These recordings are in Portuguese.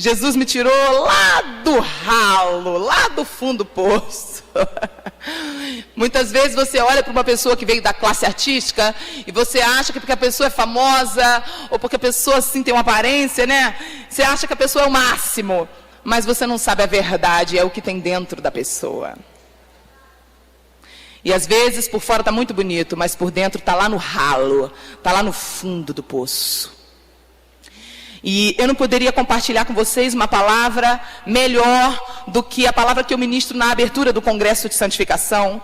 Jesus me tirou lá do ralo, lá do fundo do poço. Muitas vezes você olha para uma pessoa que veio da classe artística e você acha que porque a pessoa é famosa ou porque a pessoa assim tem uma aparência, né? Você acha que a pessoa é o máximo, mas você não sabe a verdade, é o que tem dentro da pessoa. E às vezes por fora está muito bonito, mas por dentro está lá no ralo, está lá no fundo do poço. E eu não poderia compartilhar com vocês uma palavra melhor do que a palavra que eu ministro na abertura do Congresso de Santificação.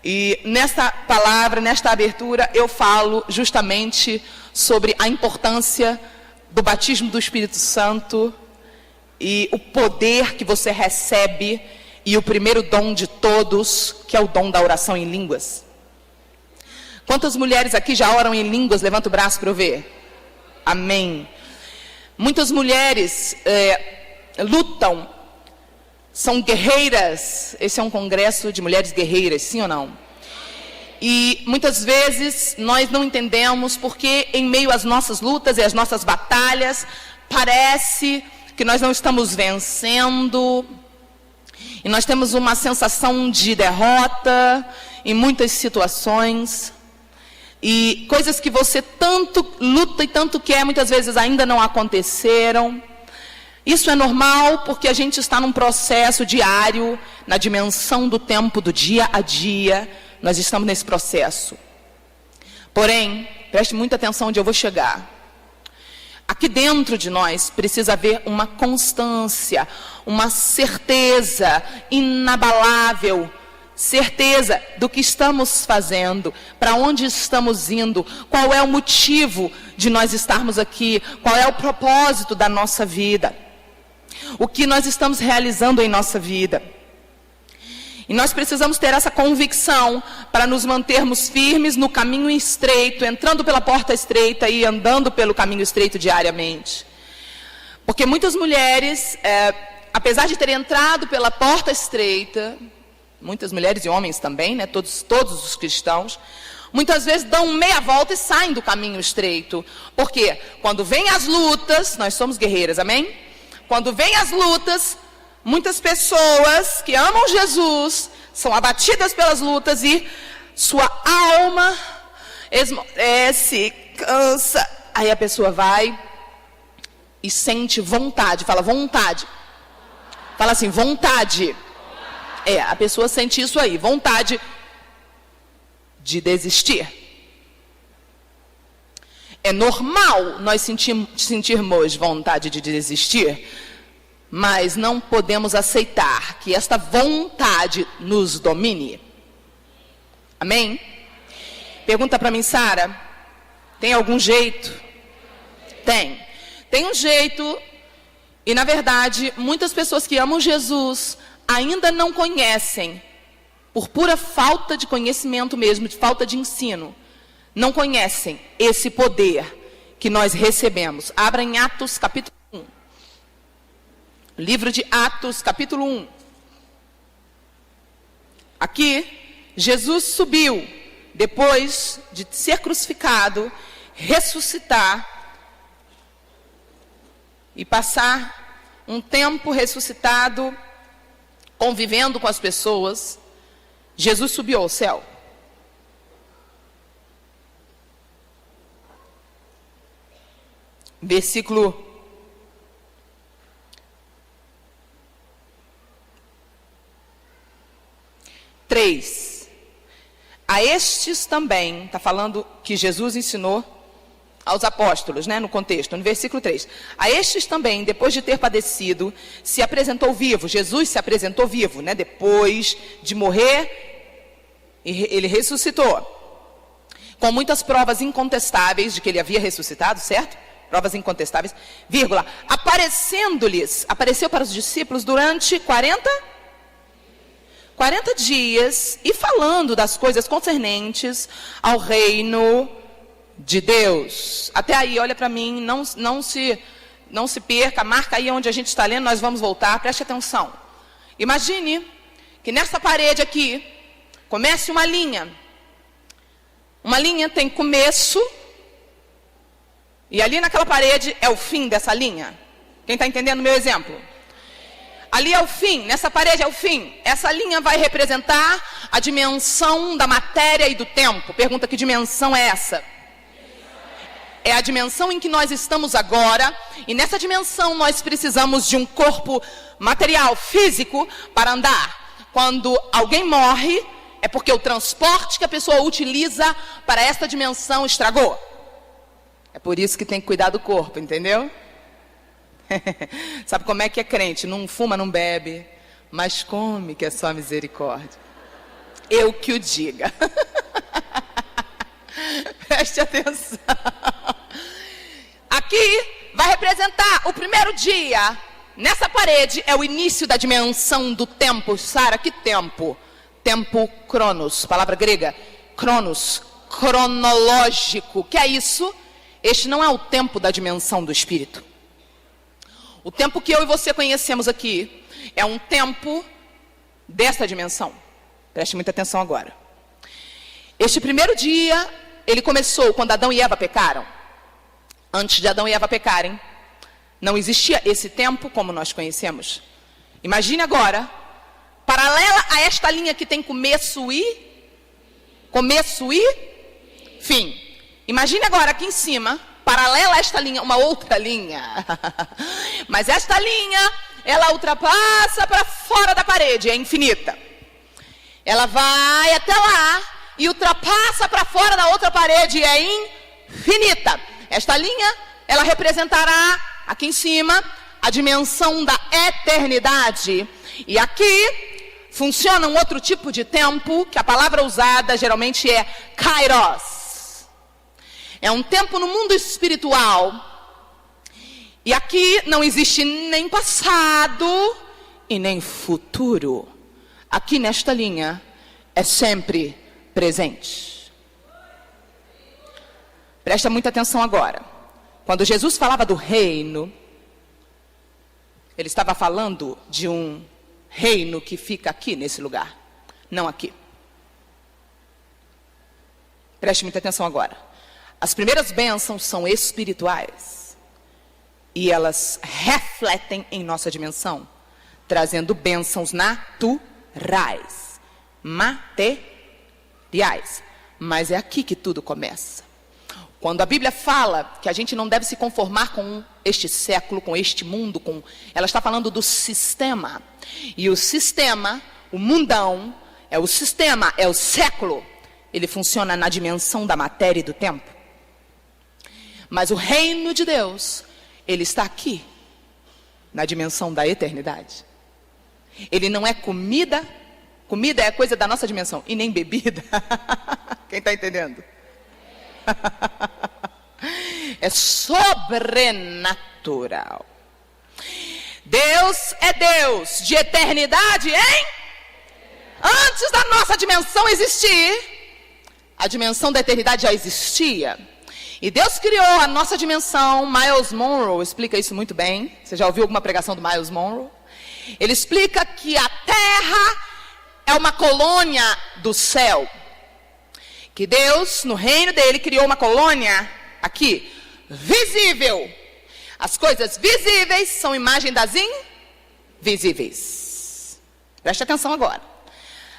E nesta palavra, nesta abertura, eu falo justamente sobre a importância do batismo do Espírito Santo e o poder que você recebe e o primeiro dom de todos, que é o dom da oração em línguas. Quantas mulheres aqui já oram em línguas? Levanta o braço para eu ver. Amém. Muitas mulheres lutam, são guerreiras. Esse é um congresso de mulheres guerreiras, sim ou não? E muitas vezes nós não entendemos porque em meio às nossas lutas e às nossas batalhas, parece que nós não estamos vencendo. E nós temos uma sensação de derrota em muitas situações. E coisas que você tanto luta e tanto quer, muitas vezes ainda não aconteceram. Isso é normal porque a gente está num processo diário, na dimensão do tempo do dia a dia. Nós estamos nesse processo. Porém, preste muita atenção onde eu vou chegar. Aqui dentro de nós precisa haver uma constância, uma certeza inabalável, certeza do que estamos fazendo, para onde estamos indo, qual é o motivo de nós estarmos aqui, qual é o propósito da nossa vida, o que nós estamos realizando em nossa vida. E nós precisamos ter essa convicção para nos mantermos firmes no caminho estreito, entrando pela porta estreita e andando pelo caminho estreito diariamente. Porque muitas mulheres, apesar de terem entrado pela porta estreita, muitas mulheres e homens também, né? Todos os cristãos, muitas vezes dão meia volta e saem do caminho estreito. Porque quando vem as lutas, nós somos guerreiras, amém? Quando vem as lutas, muitas pessoas que amam Jesus são abatidas pelas lutas e sua alma esmorece, cansa. Aí a pessoa vai e sente vontade, fala vontade. Fala assim, vontade. A pessoa sente isso aí, vontade de desistir. É normal nós sentirmos vontade de desistir, mas não podemos aceitar que esta vontade nos domine. Amém? Pergunta para mim, Sara, tem algum jeito? Tem um jeito, e na verdade, muitas pessoas que amam Jesus ainda não conhecem, por pura falta de conhecimento mesmo, de falta de ensino, não conhecem esse poder que nós recebemos. Abra em Atos capítulo 1. Livro de Atos capítulo 1. Aqui, Jesus subiu, depois de ser crucificado, ressuscitar e passar um tempo ressuscitado, convivendo com as pessoas. Jesus subiu ao céu. Versículo 3. A estes também, está falando que Jesus ensinou aos apóstolos, né, no contexto, no versículo 3. A estes também, depois de ter padecido, se apresentou vivo. Jesus se apresentou vivo, né, depois de morrer, ele ressuscitou. Com muitas provas incontestáveis de que ele havia ressuscitado, certo? Provas incontestáveis, vírgula. Apareceu para os discípulos durante 40 dias e falando das coisas concernentes ao reino de Deus. Até aí, olha para mim, não se perca, marca aí onde a gente está lendo, nós vamos voltar, preste atenção. Imagine que nessa parede aqui, comece uma linha. Uma linha tem começo, e ali naquela parede é o fim dessa linha. Quem está entendendo o meu exemplo? Ali é o fim, nessa parede é o fim. Essa linha vai representar a dimensão da matéria e do tempo. Pergunta: que dimensão é essa? É a dimensão em que nós estamos agora. E nessa dimensão nós precisamos de um corpo material, físico, para andar. Quando alguém morre, é porque o transporte que a pessoa utiliza para esta dimensão estragou. É por isso que tem que cuidar do corpo, entendeu? Sabe como é que é crente? Não fuma, não bebe, mas come, que é só misericórdia. Eu que o diga. Preste atenção. Aqui vai representar o primeiro dia. Nessa parede é o início da dimensão do tempo. Sara, que tempo? Tempo cronos, palavra grega. Cronos, cronológico. Que é isso? Este não é o tempo da dimensão do Espírito. O tempo que eu e você conhecemos aqui é um tempo desta dimensão. Preste muita atenção agora. Este primeiro dia, ele começou quando Adão e Eva pecaram. Antes de Adão e Eva pecarem, não existia esse tempo como nós conhecemos. Imagine agora, paralela a esta linha que tem começo e fim. Imagine agora aqui em cima, paralela a esta linha, uma outra linha. Mas esta linha, ela ultrapassa para fora da parede, é infinita. Ela vai até lá e ultrapassa para fora da outra parede, é infinita. Esta linha, ela representará aqui em cima a dimensão da eternidade. E aqui funciona um outro tipo de tempo, que a palavra usada geralmente é kairos. É um tempo no mundo espiritual. E aqui não existe nem passado e nem futuro. Aqui nesta linha é sempre presente. Presta muita atenção agora. Quando Jesus falava do reino, ele estava falando de um reino que fica aqui nesse lugar, não aqui. Preste muita atenção agora. As primeiras bênçãos são espirituais. E elas refletem em nossa dimensão, trazendo bênçãos naturais, materiais. Mas é aqui que tudo começa. Quando a Bíblia fala que a gente não deve se conformar com este século, com este mundo, ela está falando do sistema. E o sistema, o mundão, é o sistema, é o século. Ele funciona na dimensão da matéria e do tempo. Mas o reino de Deus, ele está aqui, na dimensão da eternidade. Ele não é comida, comida é coisa da nossa dimensão, e nem bebida. Quem está entendendo? É sobrenatural. Deus é Deus de eternidade, hein? Antes da nossa dimensão existir, a dimensão da eternidade já existia. E Deus criou a nossa dimensão. Myles Munroe explica isso muito bem. Você já ouviu alguma pregação do Myles Munroe? Ele explica que a Terra é uma colônia do céu. Que Deus, no reino dele, criou uma colônia aqui, visível. As coisas visíveis são imagem das invisíveis. Preste atenção agora.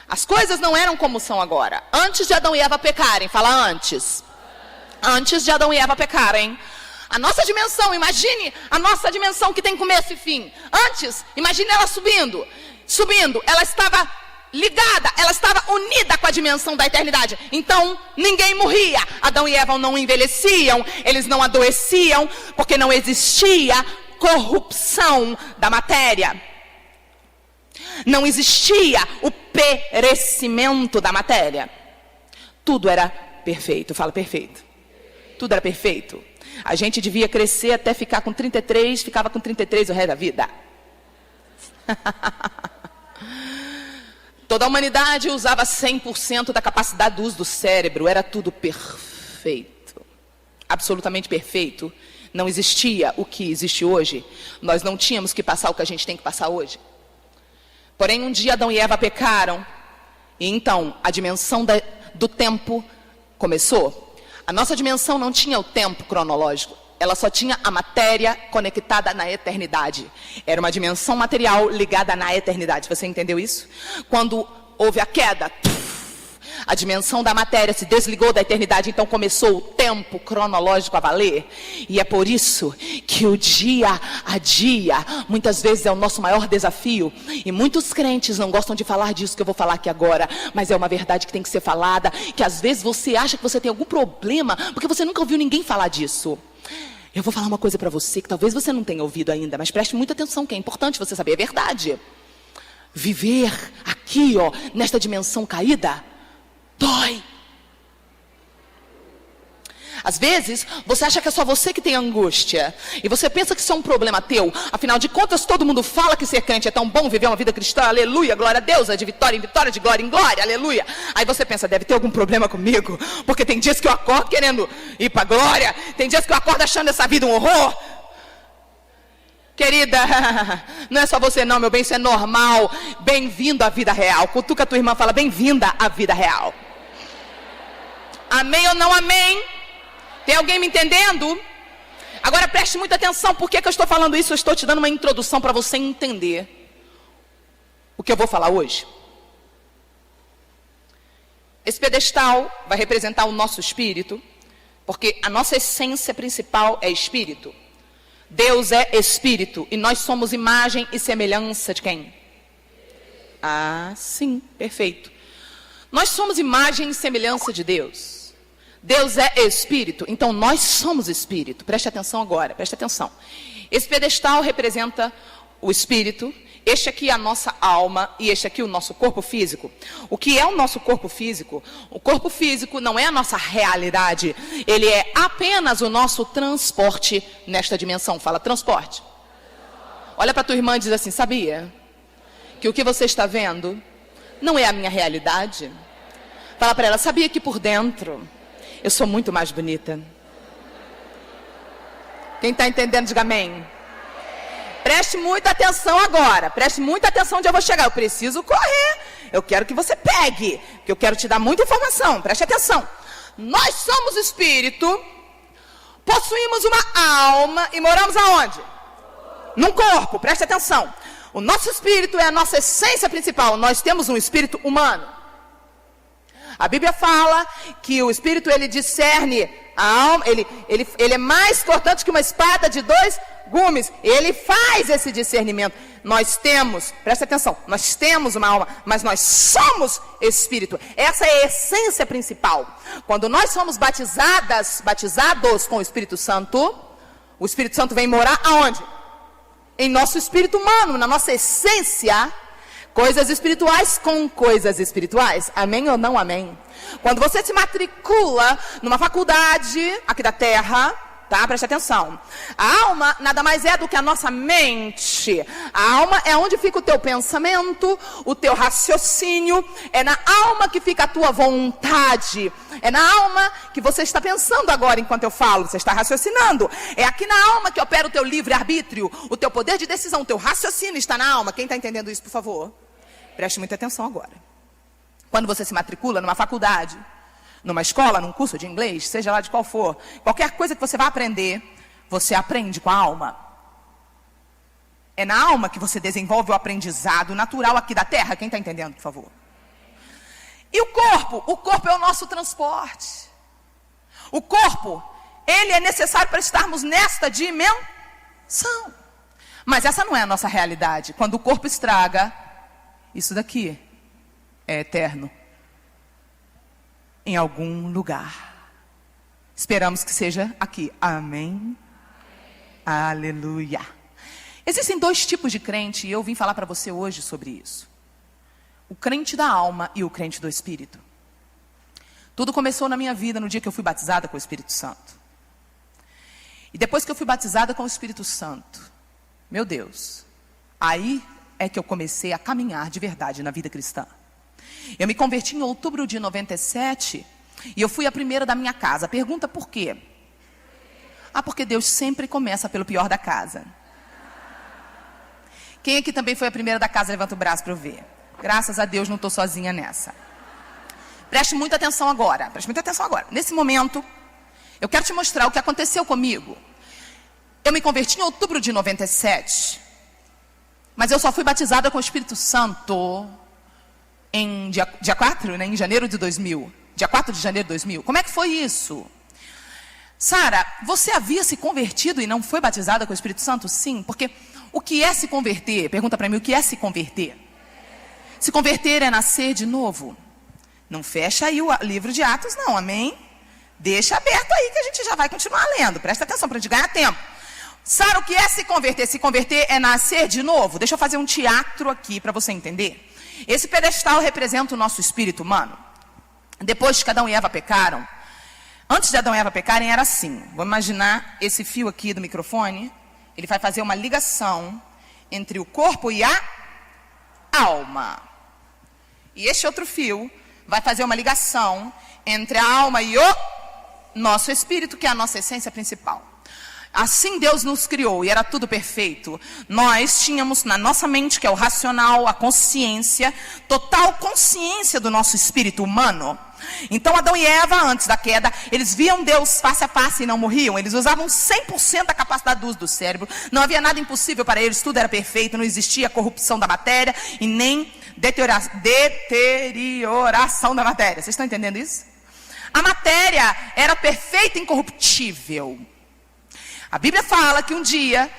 As coisas não eram como são agora. Antes de Adão e Eva pecarem, fala antes. Antes de Adão e Eva pecarem, a nossa dimensão, imagine a nossa dimensão que tem começo e fim. Antes, imagine ela subindo, ela estava ligada, ela estava unida com a dimensão da eternidade. Então, ninguém morria. Adão e Eva não envelheciam, eles não adoeciam, porque não existia corrupção da matéria. Não existia o perecimento da matéria. Tudo era perfeito, fala perfeito. Tudo era perfeito. A gente devia crescer até ficar com 33, ficava com 33 o resto da vida. Toda a humanidade usava 100% da capacidade do uso do cérebro. Era tudo perfeito. Absolutamente perfeito. Não existia o que existe hoje. Nós não tínhamos que passar o que a gente tem que passar hoje. Porém, um dia Adão e Eva pecaram. E então, a dimensão do tempo começou. A nossa dimensão não tinha o tempo cronológico. ela só tinha a matéria conectada na eternidade. Era uma dimensão material ligada na eternidade. Você entendeu isso? Quando houve a queda, a dimensão da matéria se desligou da eternidade, então começou o tempo cronológico a valer. E é por isso que o dia a dia, muitas vezes, é o nosso maior desafio. E muitos crentes não gostam de falar disso que eu vou falar aqui agora, mas é uma verdade que tem que ser falada, que às vezes você acha que você tem algum problema, porque você nunca ouviu ninguém falar disso. Eu vou falar uma coisa para você que talvez você não tenha ouvido ainda, mas preste muita atenção, que é importante você saber, é verdade. Viver aqui, nesta dimensão caída, dói. Às vezes, você acha que é só você que tem angústia. E você pensa que isso é um problema teu. Afinal de contas, todo mundo fala que ser crente é tão bom, viver uma vida cristã, aleluia, glória a Deus, é de vitória em vitória, de glória em glória, aleluia. Aí você pensa, deve ter algum problema comigo. Porque tem dias que eu acordo querendo ir para a glória. Tem dias que eu acordo achando essa vida um horror. Querida, não é só você não, meu bem, isso é normal. Bem-vindo à vida real. Cutuca a tua irmã, fala, bem-vinda à vida real. Amém ou não amém? Tem alguém me entendendo? Agora preste muita atenção. Por que eu estou falando isso? Eu estou te dando uma introdução para você entender o que eu vou falar hoje. Esse pedestal vai representar o nosso espírito, porque a nossa essência principal é espírito. Deus é espírito e nós somos imagem e semelhança de quem? Ah, sim, perfeito. Nós somos imagem e semelhança de Deus. Deus é espírito, então nós somos espírito. Preste atenção agora, preste atenção. Esse pedestal representa o espírito, este aqui é a nossa alma e este aqui o nosso corpo físico. O que é o nosso corpo físico? O corpo físico não é a nossa realidade, ele é apenas o nosso transporte nesta dimensão. Fala transporte. Olha para tua irmã e diz assim, sabia que o que você está vendo não é a minha realidade? Fala para ela, sabia que por dentro eu sou muito mais bonita? Quem está entendendo, diga amém. Preste muita atenção agora. Preste muita atenção onde eu vou chegar. Eu preciso correr. Eu quero que você pegue, porque eu quero te dar muita informação. Preste atenção. Nós somos espírito, possuímos uma alma e moramos aonde? Num corpo. Preste atenção. O nosso espírito é a nossa essência principal. Nós temos um espírito humano. A Bíblia fala que o Espírito, ele discerne a alma, ele é mais cortante que uma espada de 2 gumes. Ele faz esse discernimento. Nós temos, presta atenção, nós temos uma alma, mas nós somos Espírito. Essa é a essência principal. Quando nós somos batizados com o Espírito Santo vem morar aonde? Em nosso espírito humano, na nossa essência. Coisas espirituais com coisas espirituais. Amém ou não amém? Quando você se matricula numa faculdade aqui da terra, tá? Preste atenção. A alma nada mais é do que a nossa mente. A alma é onde fica o teu pensamento, o teu raciocínio. É na alma que fica a tua vontade. É na alma que você está pensando agora enquanto eu falo. Você está raciocinando. É aqui na alma que opera o teu livre-arbítrio. O teu poder de decisão, o teu raciocínio está na alma. Quem está entendendo isso, por favor? Preste muita atenção agora. Quando você se matricula numa faculdade, numa escola, num curso de inglês, seja lá de qual for, qualquer coisa que você vai aprender, você aprende com a alma. É na alma que você desenvolve o aprendizado natural aqui da terra. Quem está entendendo, por favor? E o corpo é o nosso transporte. O corpo, ele é necessário para estarmos nesta dimensão. Mas essa não é a nossa realidade. Quando o corpo estraga, isso daqui é eterno. Em algum lugar. Esperamos que seja aqui. Amém? Aleluia. Existem 2 tipos de crente e eu vim falar para você hoje sobre isso. O crente da alma e o crente do Espírito. Tudo começou na minha vida no dia que eu fui batizada com o Espírito Santo. E depois que eu fui batizada com o Espírito Santo, meu Deus, aí é que eu comecei a caminhar de verdade na vida cristã. Eu me converti em outubro de 97 e eu fui a primeira da minha casa. Pergunta por quê? Porque Deus sempre começa pelo pior da casa. Quem aqui também foi a primeira da casa? Levanta o braço para eu ver. Graças a Deus não estou sozinha nessa. Preste muita atenção agora. Nesse momento, eu quero te mostrar o que aconteceu comigo. Eu me converti em outubro de 97. Mas eu só fui batizada com o Espírito Santo em dia 4, né, em janeiro de 2000. Dia 4 de janeiro de 2000. Como é que foi isso? Sara, você havia se convertido e não foi batizada com o Espírito Santo? Sim, porque o que é se converter? Pergunta para mim, o que é se converter? Se converter é nascer de novo. Não fecha aí o livro de Atos não, amém? Deixa aberto aí que a gente já vai continuar lendo. Presta atenção para a gente ganhar tempo. Sara, o que é se converter? Se converter é nascer de novo. Deixa eu fazer um teatro aqui para você entender. Esse pedestal representa o nosso espírito humano. Depois que Adão e Eva pecaram, antes de Adão e Eva pecarem era assim. Vou imaginar esse fio aqui do microfone. Ele vai fazer uma ligação entre o corpo e a alma. E este outro fio vai fazer uma ligação entre a alma e o nosso espírito, que é a nossa essência principal. Assim Deus nos criou e era tudo perfeito. Nós tínhamos na nossa mente, que é o racional, a consciência, total consciência do nosso espírito humano. Então Adão e Eva, antes da queda, eles viam Deus face a face e não morriam. Eles usavam 100% da capacidade do uso do cérebro. Não havia nada impossível para eles, tudo era perfeito. Não existia corrupção da matéria e nem deterioração da matéria. Vocês estão entendendo isso? A matéria era perfeita e incorruptível. A Bíblia fala que um dia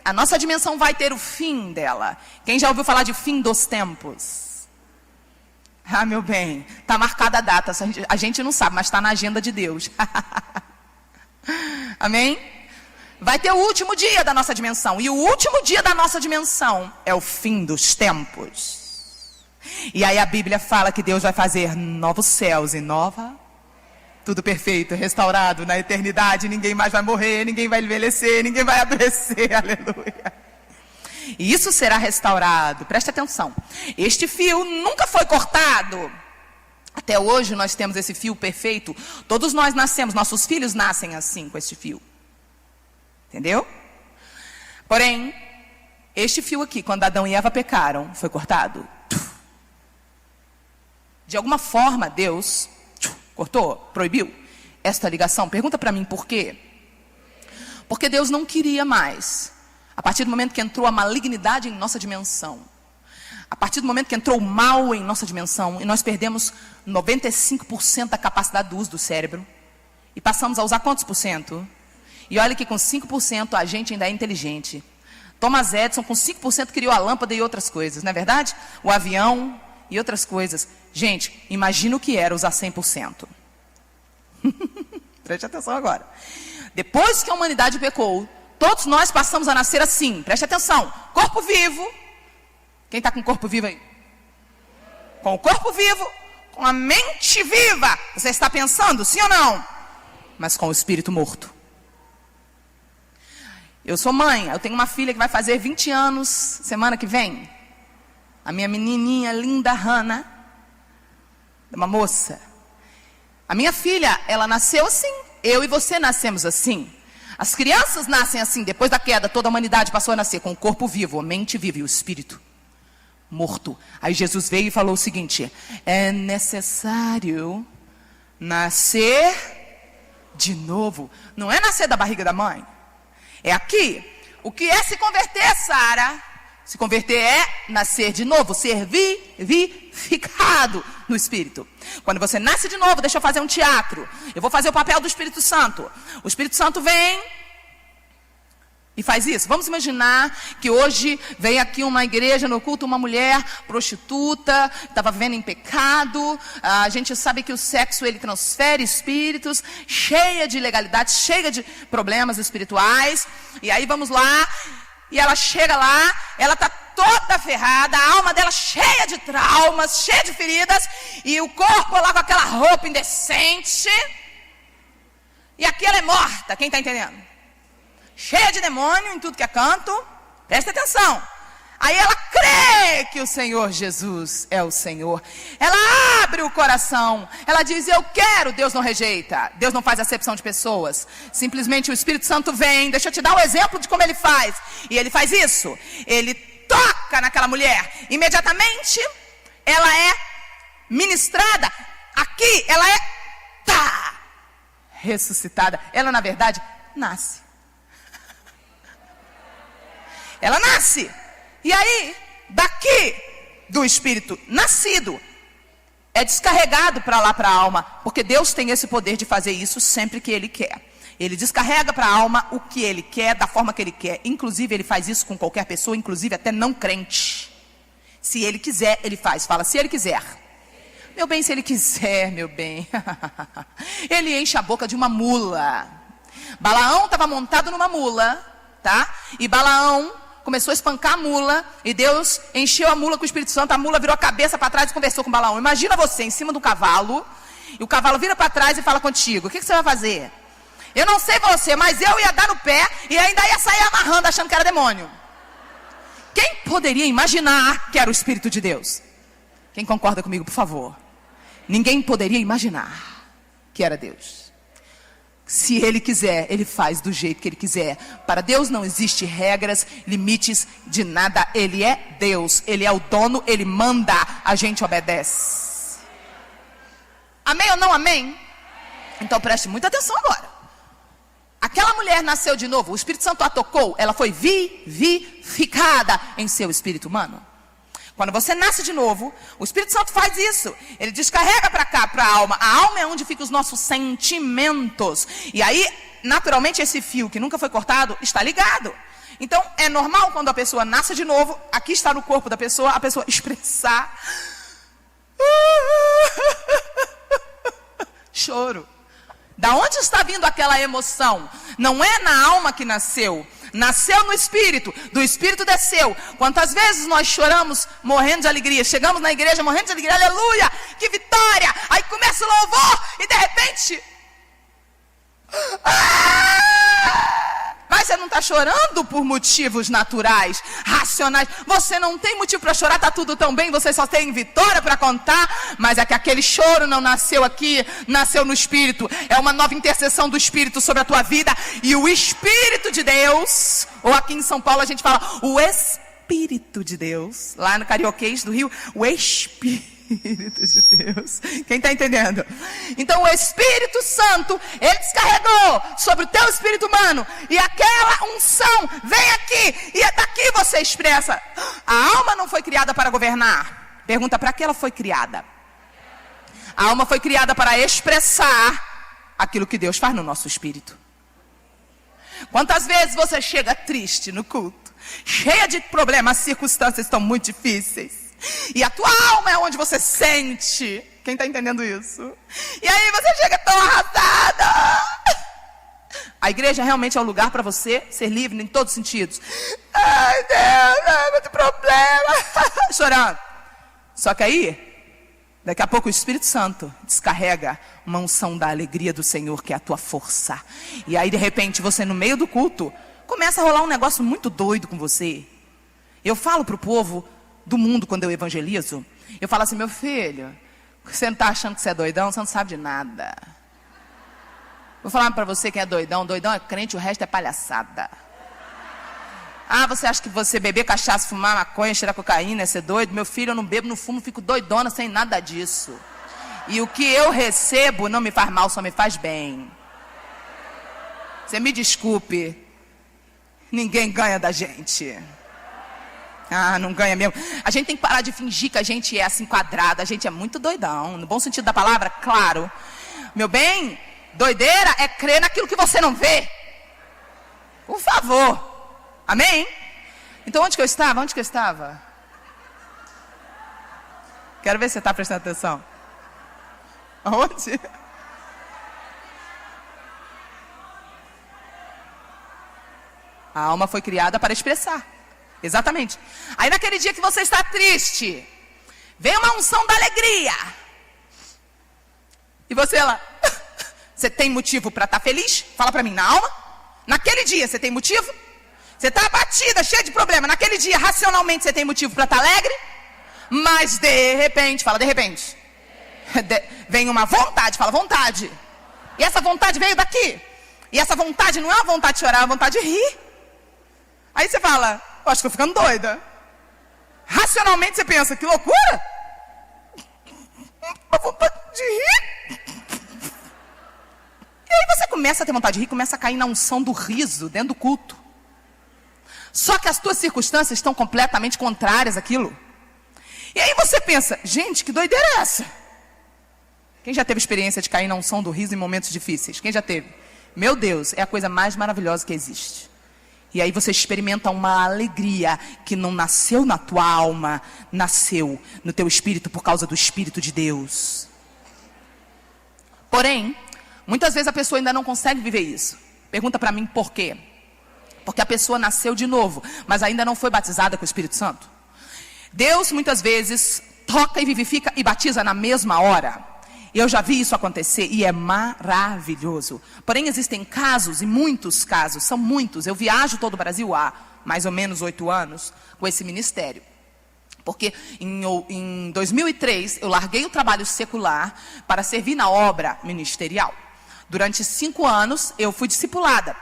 a nossa dimensão vai ter o fim dela. Quem já ouviu falar de fim dos tempos? Ah, meu bem, está marcada a data. A gente não sabe, mas está na agenda de Deus. Amém? Vai ter o último dia da nossa dimensão. E o último dia da nossa dimensão é o fim dos tempos. E aí a Bíblia fala que Deus vai fazer novos céus e nova... Tudo perfeito, restaurado na eternidade. Ninguém mais vai morrer, ninguém vai envelhecer, ninguém vai adoecer. Aleluia. E isso será restaurado. Preste atenção. Este fio nunca foi cortado. Até hoje nós temos esse fio perfeito. Todos nós nascemos, nossos filhos nascem assim, com este fio. Entendeu? Porém, este fio aqui, quando Adão e Eva pecaram, foi cortado. De alguma forma, Deus... cortou, proibiu esta ligação. Pergunta para mim por quê? Porque Deus não queria mais. A partir do momento que entrou a malignidade em nossa dimensão, a partir do momento que entrou o mal em nossa dimensão, e nós perdemos 95% da capacidade do uso do cérebro, e passamos a usar quantos por cento? E olha que com 5% a gente ainda é inteligente. Thomas Edison com 5% criou a lâmpada e outras coisas, não é verdade? O avião e outras coisas. Gente, imagina o que era usar 100%. Preste atenção agora. Depois que a humanidade pecou, todos nós passamos a nascer assim. Preste atenção. Corpo vivo. Quem está com o corpo vivo aí? Com o corpo vivo, com a mente viva. Você está pensando, sim ou não? Mas com o espírito morto. Eu sou mãe, eu tenho uma filha que vai fazer 20 anos semana que vem. A minha menininha linda, Hannah. Uma moça. A minha filha, ela nasceu assim. Eu e você nascemos assim. As crianças nascem assim. Depois da queda, toda a humanidade passou a nascer com o corpo vivo, a mente viva e o espírito morto. Aí Jesus veio e falou o seguinte: é necessário nascer de novo. Não é nascer da barriga da mãe. É aqui. O que é se converter, Sara? Se converter é nascer de novo, ser vivificado no Espírito. Quando você nasce de novo, deixa eu fazer um teatro. Eu vou fazer o papel do Espírito Santo. O Espírito Santo vem e faz isso. Vamos imaginar que hoje vem aqui uma igreja no culto, uma mulher prostituta, estava vivendo em pecado. A gente sabe que o sexo, ele transfere espíritos, cheia de ilegalidades, cheia de problemas espirituais. E aí vamos lá. E ela chega lá, ela está toda ferrada, a alma dela cheia de traumas, cheia de feridas, e o corpo lá com aquela roupa indecente. E aqui ela é morta, quem está entendendo? Cheia de demônio em tudo que é canto. Presta atenção. Aí ela crê que o Senhor Jesus é o Senhor. Ela abre o coração. Ela diz: eu quero. Deus não rejeita. Deus não faz acepção de pessoas. Simplesmente o Espírito Santo vem. Deixa eu te dar um exemplo de como ele faz. E ele faz isso. Ele toca naquela mulher. Imediatamente ela é ministrada. Aqui ela é ressuscitada. Ela na verdade nasce. ela nasce. E aí, daqui do espírito nascido, é descarregado para lá para a alma, porque Deus tem esse poder de fazer isso sempre que Ele quer. Ele descarrega para a alma o que Ele quer, da forma que Ele quer. Inclusive, Ele faz isso com qualquer pessoa, inclusive até não crente. Se Ele quiser, Ele faz. Fala, se Ele quiser. Meu bem, se Ele quiser, meu bem. Ele enche a boca de uma mula. Balaão estava montado numa mula, tá? E Balaão começou a espancar a mula, e Deus encheu a mula com o Espírito Santo, a mula virou a cabeça para trás e conversou com Balaão. Imagina você em cima do cavalo, e o cavalo vira para trás e fala contigo, o que você vai fazer? Eu não sei você, mas eu ia dar no pé, e ainda ia sair amarrando, achando que era demônio. Quem poderia imaginar que era o Espírito de Deus? Quem concorda comigo, por favor? Ninguém poderia imaginar que era Deus. Se Ele quiser, Ele faz do jeito que Ele quiser. Para Deus não existe regras, limites de nada. Ele é Deus, Ele é o dono, Ele manda, a gente obedece. Amém ou não amém? Então preste muita atenção agora. Aquela mulher nasceu de novo, o Espírito Santo a tocou, ela foi vivificada em seu espírito humano. Quando você nasce de novo, o Espírito Santo faz isso. Ele descarrega para cá, para a alma. A alma é onde ficam os nossos sentimentos. E aí, naturalmente, esse fio que nunca foi cortado está ligado. Então, é normal quando a pessoa nasce de novo, aqui está no corpo da pessoa, a pessoa expressar choro. Da onde está vindo aquela emoção? Não é na alma que nasceu. Nasceu no Espírito, do Espírito desceu. Quantas vezes nós choramos morrendo de alegria? Chegamos na igreja morrendo de alegria, aleluia, que vitória! Aí começa o louvor e de repente... Mas você não está chorando por motivos naturais, racionais. Você não tem motivo para chorar, está tudo tão bem, você só tem vitória para contar. Mas é que aquele choro não nasceu aqui, nasceu no Espírito. É uma nova intercessão do Espírito sobre a tua vida. E o Espírito de Deus, ou aqui em São Paulo a gente fala, o Espírito de Deus. Lá no Carioquês do Rio, o Espírito de Deus. Quem está entendendo? Então o Espírito Santo, Ele descarregou sobre o teu espírito humano, e aquela unção vem aqui, e daqui você expressa. A alma não foi criada para governar. Pergunta, para que ela foi criada? A alma foi criada para expressar aquilo que Deus faz no nosso espírito. Quantas vezes você chega triste no culto, cheia de problemas, as circunstâncias estão muito difíceis, e a tua alma é onde você sente. Quem está entendendo isso? E aí você chega tão arrasada. A igreja realmente é o lugar para você ser livre em todos os sentidos. Ai Deus, é muito problema. Chorando. Só que aí, daqui a pouco o Espírito Santo descarrega uma unção da alegria do Senhor, que é a tua força. E aí de repente você no meio do culto, começa a rolar um negócio muito doido com você. Eu falo para o povo do mundo quando eu evangelizo, eu falo assim, meu filho, você não está achando que você é doidão? Você não sabe de nada. Vou falar para você quem é doidão. Doidão é crente, o resto é palhaçada. Ah, você acha que você beber cachaça, fumar maconha, cheirar cocaína é ser doido? Meu filho, eu não bebo, não fumo, fico doidona sem nada disso. E o que eu recebo não me faz mal, só me faz bem. Você me desculpe, ninguém ganha da gente. Ah, não ganha mesmo. A gente tem que parar de fingir que a gente é assim quadrada. A gente é muito doidão, no bom sentido da palavra, claro. Meu bem, doideira é crer naquilo que você não vê. Por favor. Amém? Então onde que eu estava? Onde que eu estava? Quero ver se você está prestando atenção. Onde? A alma foi criada para expressar. Exatamente. Aí naquele dia que você está triste, vem uma unção da alegria. E você lá, você tem motivo para estar feliz? Fala para mim, na alma. Naquele dia você tem motivo? Você está abatida, cheia de problema. Naquele dia, racionalmente, você tem motivo para estar alegre? Mas de repente, fala de repente, vem uma vontade, fala vontade. E essa vontade veio daqui. E essa vontade não é uma vontade de chorar, é uma vontade de rir. Aí você fala, eu acho que eu tô ficando doida. Racionalmente você pensa, que loucura. Uma vontade de rir. E aí você começa a ter vontade de rir, começa a cair na unção do riso dentro do culto. Só que as tuas circunstâncias estão completamente contrárias àquilo. E aí você pensa, gente, que doideira é essa? Quem já teve experiência de cair na unção do riso em momentos difíceis? Quem já teve? Meu Deus, é a coisa mais maravilhosa que existe. E aí você experimenta uma alegria que não nasceu na tua alma, nasceu no teu espírito por causa do Espírito de Deus. Porém, muitas vezes a pessoa ainda não consegue viver isso. Pergunta para mim por quê? Porque a pessoa nasceu de novo, mas ainda não foi batizada com o Espírito Santo. Deus muitas vezes toca e vivifica e batiza na mesma hora. Eu já vi isso acontecer e é maravilhoso. Porém, existem casos, e muitos casos, são muitos. Eu viajo todo o Brasil há mais ou menos 8 anos com esse ministério. Porque em 2003, eu larguei o trabalho secular para servir na obra ministerial. Durante 5 anos, eu fui discipulada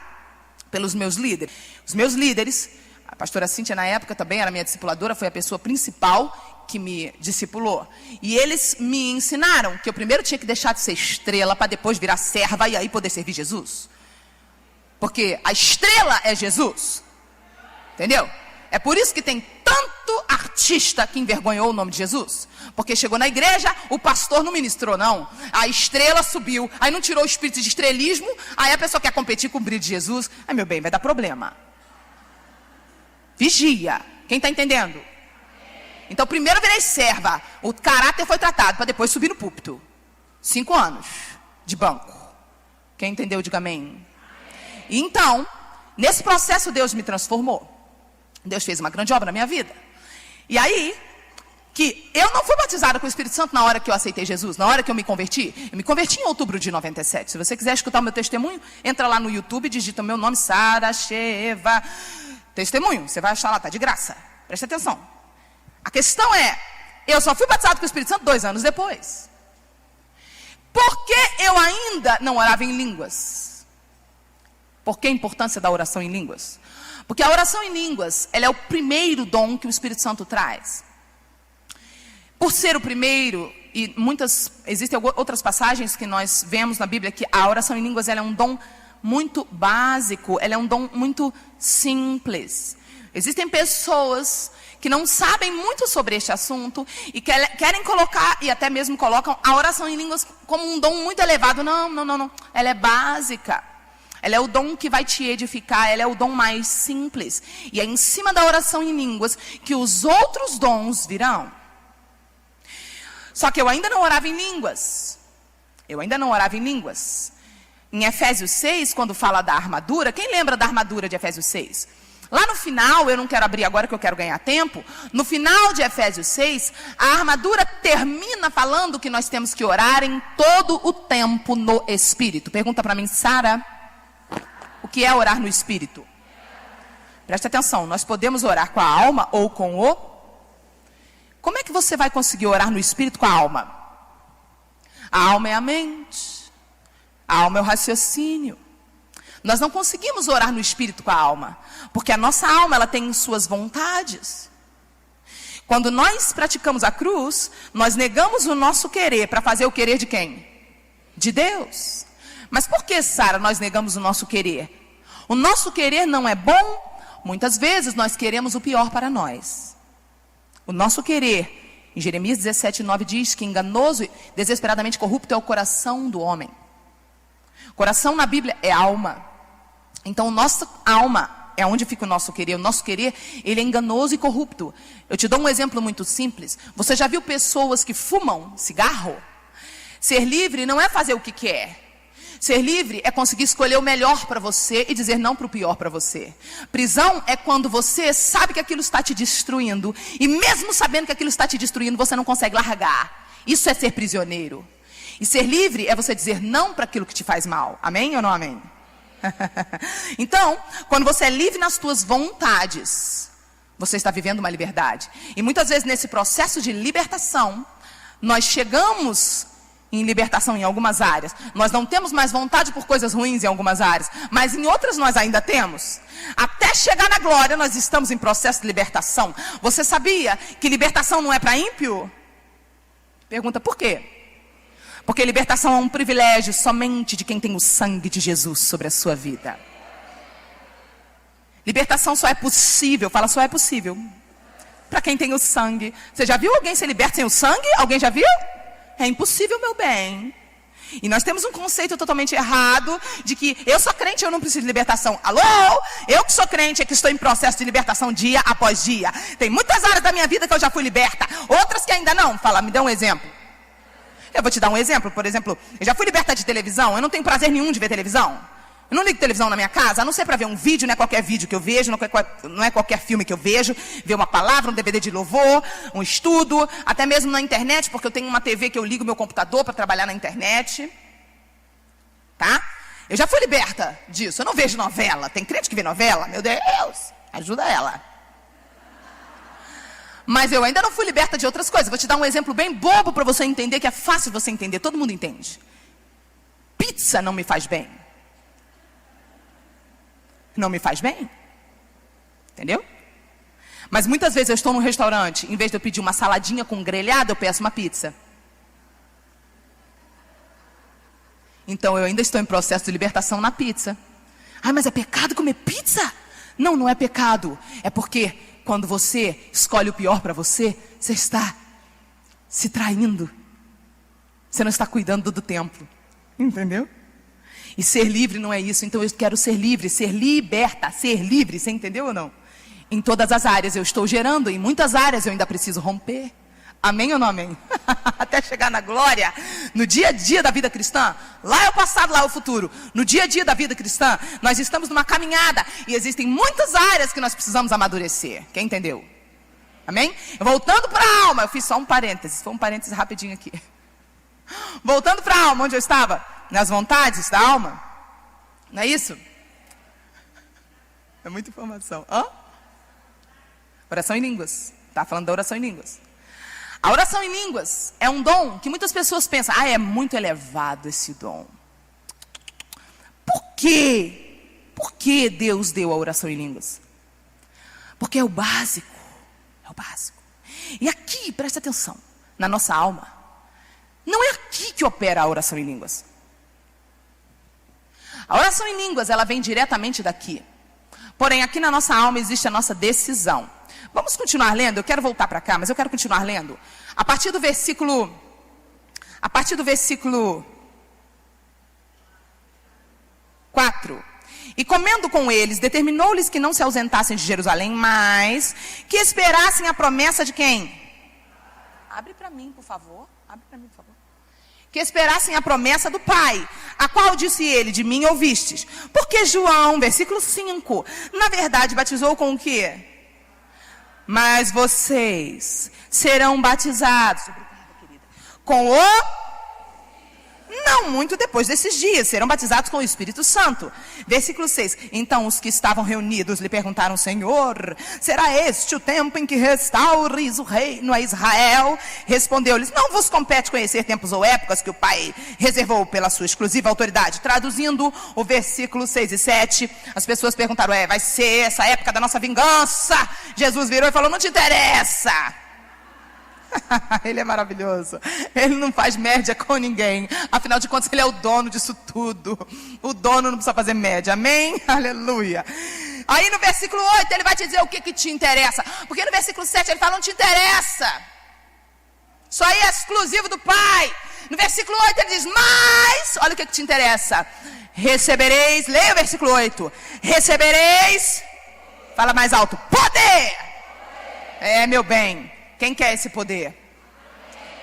pelos meus líderes. Os meus líderes, a pastora Cíntia na época também era minha discipuladora, foi a pessoa principal que me discipulou. E eles me ensinaram que eu primeiro tinha que deixar de ser estrela para depois virar serva e aí poder servir Jesus. Porque a estrela é Jesus. Entendeu? É por isso que tem tanto artista que envergonhou o nome de Jesus. Porque chegou na igreja, o pastor não ministrou, não. A estrela subiu, aí não tirou o espírito de estrelismo, aí a pessoa quer competir com o brilho de Jesus. Ai, meu bem, vai dar problema. Vigia. Quem está entendendo? Então, primeiro eu virei serva. O caráter foi tratado, para depois subir no púlpito. 5 anos de banco. Quem entendeu, diga amém. E então, nesse processo, Deus me transformou. Deus fez uma grande obra na minha vida. E aí, que eu não fui batizada com o Espírito Santo na hora que eu aceitei Jesus, na hora que eu me converti. Eu me converti em outubro de 97. Se você quiser escutar o meu testemunho, entra lá no YouTube e digita o meu nome, Sara Sheva. Testemunho, você vai achar lá, tá de graça. Presta atenção. A questão é, eu só fui batizado com o Espírito Santo 2 anos depois. Por que eu ainda não orava em línguas? Por que a importância da oração em línguas? Porque a oração em línguas, ela é o primeiro dom que o Espírito Santo traz. Por ser o primeiro, e existem outras passagens que nós vemos na Bíblia, que a oração em línguas ela é um dom muito básico, ela é um dom muito simples. Existem pessoas que não sabem muito sobre este assunto e querem colocar, e até mesmo colocam a oração em línguas como um dom muito elevado. Não. Ela é básica. Ela é o dom que vai te edificar, ela é o dom mais simples. E é em cima da oração em línguas que os outros dons virão. Só que eu ainda não orava em línguas. Em Efésios 6, quando fala da armadura, quem lembra da armadura de Efésios 6? Lá no final, eu não quero abrir agora que eu quero ganhar tempo. No final de Efésios 6, a armadura termina falando que nós temos que orar em todo o tempo no Espírito. Pergunta para mim, Sara, o que é orar no Espírito? Presta atenção, nós podemos orar com a alma ou com o... Como é que você vai conseguir orar no Espírito com a alma? A alma é a mente. A alma é o raciocínio. Nós não conseguimos orar no Espírito com a alma, porque a nossa alma ela tem suas vontades. Quando nós praticamos a cruz, nós negamos o nosso querer para fazer o querer de quem? De Deus. Mas por que, Sara, nós negamos o nosso querer? O nosso querer não é bom. Muitas vezes nós queremos o pior para nós. O nosso querer, em Jeremias 17:9 diz que enganoso e desesperadamente corrupto é o coração do homem. Coração na Bíblia é alma. Então, nossa alma é onde fica o nosso querer. O nosso querer, ele é enganoso e corrupto. Eu te dou um exemplo muito simples. Você já viu pessoas que fumam cigarro? Ser livre não é fazer o que quer. Ser livre é conseguir escolher o melhor para você e dizer não para o pior para você. Prisão é quando você sabe que aquilo está te destruindo. E mesmo sabendo que aquilo está te destruindo, você não consegue largar. Isso é ser prisioneiro. E ser livre é você dizer não para aquilo que te faz mal. Amém ou não amém? Então, quando você é livre nas tuas vontades, você está vivendo uma liberdade. E muitas vezes nesse processo de libertação, nós chegamos em libertação em algumas áreas. Nós não temos mais vontade por coisas ruins em algumas áreas, mas em outras nós ainda temos. Até chegar na glória, nós estamos em processo de libertação. Você sabia que libertação não é para ímpio? Pergunta por quê? Porque libertação é um privilégio somente de quem tem o sangue de Jesus sobre a sua vida. Libertação só é possível, fala só é possível, para quem tem o sangue. Você já viu alguém ser liberto sem o sangue? Alguém já viu? É impossível, meu bem. E nós temos um conceito totalmente errado de que eu sou crente e eu não preciso de libertação. Alô? Eu que sou crente é que estou em processo de libertação dia após dia. Tem muitas áreas da minha vida que eu já fui liberta, outras que ainda não. Fala, me dá um exemplo. Eu vou te dar um exemplo. Por exemplo, eu já fui liberta de televisão. Eu não tenho prazer nenhum de ver televisão. Eu não ligo televisão na minha casa, a não ser para ver um vídeo, não é qualquer vídeo que eu vejo, não é qualquer filme que eu vejo, ver uma palavra, um DVD de louvor, um estudo, até mesmo na internet, porque eu tenho uma TV que eu ligo meu computador para trabalhar na internet. Tá? Eu já fui liberta disso, eu não vejo novela. Tem crente que vê novela? Meu Deus, ajuda ela. Mas eu ainda não fui liberta de outras coisas. Vou te dar um exemplo bem bobo para você entender, que é fácil você entender, todo mundo entende. Pizza não me faz bem. Não me faz bem. Entendeu? Mas muitas vezes eu estou num restaurante, em vez de eu pedir uma saladinha com grelhado, eu peço uma pizza. Então eu ainda estou em processo de libertação na pizza. Ah, mas é pecado comer pizza? Não, não é pecado. É porque quando você escolhe o pior para você, você está se traindo. Você não está cuidando do templo. Entendeu? E ser livre não é isso. Então eu quero ser livre, ser liberta, ser livre. Você entendeu ou não? Em todas as áreas eu estou gerando, em muitas áreas eu ainda preciso romper. Amém ou não amém? Até chegar na glória, no dia a dia da vida cristã. Lá é o passado, lá é o futuro. No dia a dia da vida cristã, nós estamos numa caminhada. E existem muitas áreas que nós precisamos amadurecer. Quem entendeu? Amém? Voltando para a alma, eu fiz só um parênteses. Foi um parênteses rapidinho aqui. Voltando para a alma, onde eu estava? Nas vontades da alma. Não é isso? É muita informação. Hã? Oração em línguas. Tá falando da oração em línguas. A oração em línguas é um dom que muitas pessoas pensam, é muito elevado esse dom. Por quê? Por que Deus deu a oração em línguas? Porque é o básico. É o básico. E aqui, presta atenção, na nossa alma, não é aqui que opera a oração em línguas. A oração em línguas, ela vem diretamente daqui. Porém, aqui na nossa alma existe a nossa decisão. Vamos continuar lendo? Eu quero voltar para cá, mas eu quero continuar lendo. A partir do versículo 4. E comendo com eles, determinou-lhes que não se ausentassem de Jerusalém, mas que esperassem a promessa de quem? Abre para mim, por favor. Abre para mim, por favor. Que esperassem a promessa do Pai, a qual disse ele, de mim ouvistes. Porque João, versículo 5, na verdade batizou com o quê? Mas vocês serão batizados, obrigada, querida, com o... Não muito depois desses dias, serão batizados com o Espírito Santo. Versículo 6. Então os que estavam reunidos lhe perguntaram, Senhor, será este o tempo em que restaures o reino a Israel? Respondeu-lhes, não vos compete conhecer tempos ou épocas que o Pai reservou pela sua exclusiva autoridade. Traduzindo o versículo 6 e 7, as pessoas perguntaram, vai ser essa época da nossa vingança? Jesus virou e falou, não te interessa. Ele é maravilhoso. Ele não faz média com ninguém. Afinal de contas, ele é o dono disso tudo. O dono não precisa fazer média. Amém? Aleluia. Aí no versículo 8, ele vai te dizer o que te interessa. Porque no versículo 7, ele fala, não te interessa. Isso aí é exclusivo do Pai. No versículo 8, ele diz, mas, olha o que te interessa. Recebereis, leia o versículo 8. Recebereis, fala mais alto, poder. É, meu bem. Quem quer esse poder?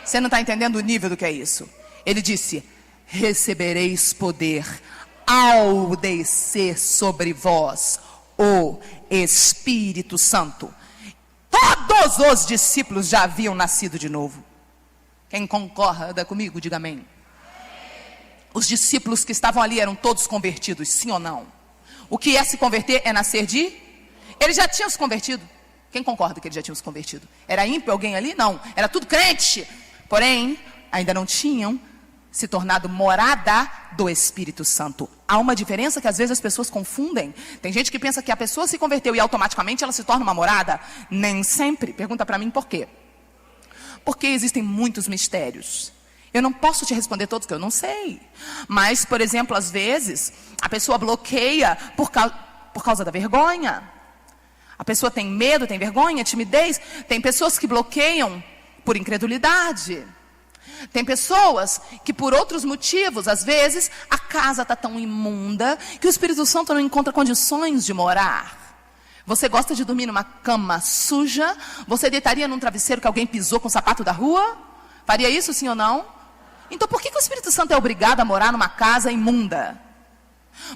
Você não está entendendo o nível do que é isso. Ele disse, recebereis poder ao descer sobre vós o Espírito Santo. Todos os discípulos já haviam nascido de novo. Quem concorda comigo, diga amém. Os discípulos que estavam ali eram todos convertidos, sim ou não? O que é se converter é nascer de... Eles já tinham se convertido. Quem concorda que eles já tinham se convertido? Era ímpio alguém ali? Não. Era tudo crente. Porém, ainda não tinham se tornado morada do Espírito Santo. Há uma diferença que às vezes as pessoas confundem. Tem gente que pensa que a pessoa se converteu e automaticamente ela se torna uma morada. Nem sempre. Pergunta para mim por quê? Porque existem muitos mistérios. Eu não posso te responder todos que eu não sei. Mas, por exemplo, às vezes, a pessoa bloqueia por por causa da vergonha. A pessoa tem medo, tem vergonha, timidez. Tem pessoas que bloqueiam por incredulidade. Tem pessoas que por outros motivos, às vezes, a casa está tão imunda que o Espírito Santo não encontra condições de morar. Você gosta de dormir numa cama suja? Você deitaria num travesseiro que alguém pisou com o sapato da rua? Faria isso, sim ou não? Então por que o Espírito Santo é obrigado a morar numa casa imunda?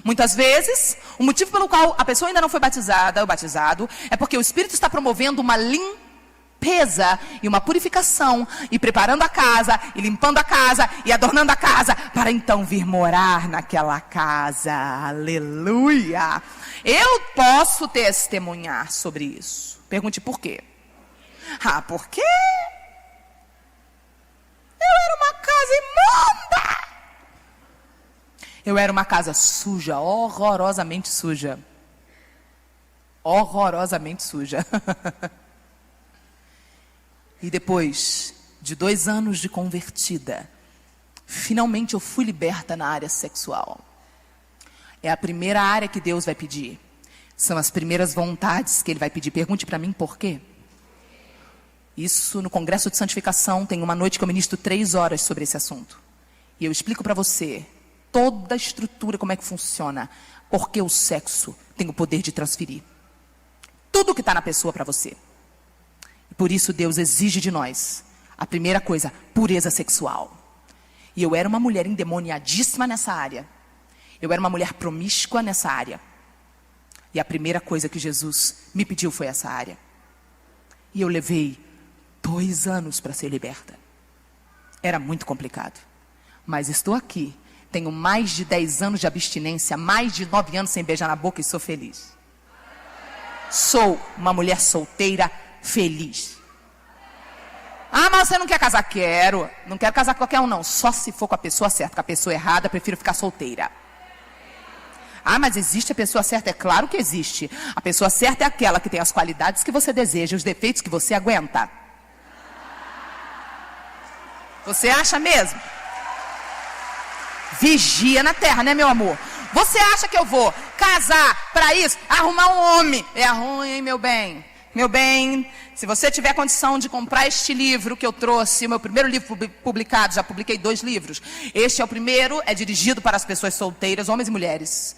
Muitas vezes, o motivo pelo qual a pessoa ainda não foi batizada ou batizado é porque o Espírito está promovendo uma limpeza e uma purificação e preparando a casa e limpando a casa e adornando a casa para então vir morar naquela casa. Aleluia! Eu posso testemunhar sobre isso. Pergunte por quê? Porque eu era uma casa imunda. Eu era uma casa suja, horrorosamente suja. Horrorosamente suja. E depois de 2 anos de convertida, finalmente eu fui liberta na área sexual. É a primeira área que Deus vai pedir. São as primeiras vontades que Ele vai pedir. Pergunte para mim por quê. Isso no Congresso de Santificação, tem uma noite que eu ministro 3 horas sobre esse assunto. E eu explico para você toda a estrutura, como é que funciona. Porque o sexo tem o poder de transferir tudo que está na pessoa para você. E por isso Deus exige de nós, a primeira coisa, pureza sexual. E eu era uma mulher endemoniadíssima nessa área. Eu era uma mulher promíscua nessa área. E a primeira coisa que Jesus me pediu foi essa área. E eu levei 2 anos para ser liberta. Era muito complicado. Mas estou aqui. Tenho mais de 10 anos de abstinência, mais de 9 anos sem beijar na boca e sou feliz. Sou uma mulher solteira feliz. Mas você não quer casar? Quero. Não quero casar com qualquer um, não. Só se for com a pessoa certa. Com a pessoa errada, prefiro ficar solteira. Mas existe a pessoa certa? É claro que existe. A pessoa certa é aquela que tem as qualidades que você deseja, os defeitos que você aguenta. Você acha mesmo? Vigia na terra, né, meu amor? Você acha que eu vou casar para isso? Arrumar um homem? É ruim, hein, meu bem? Meu bem, se você tiver condição de comprar este livro que eu trouxe, o meu primeiro livro publicado, já publiquei 2 livros. Este é o primeiro, é dirigido para as pessoas solteiras, homens e mulheres.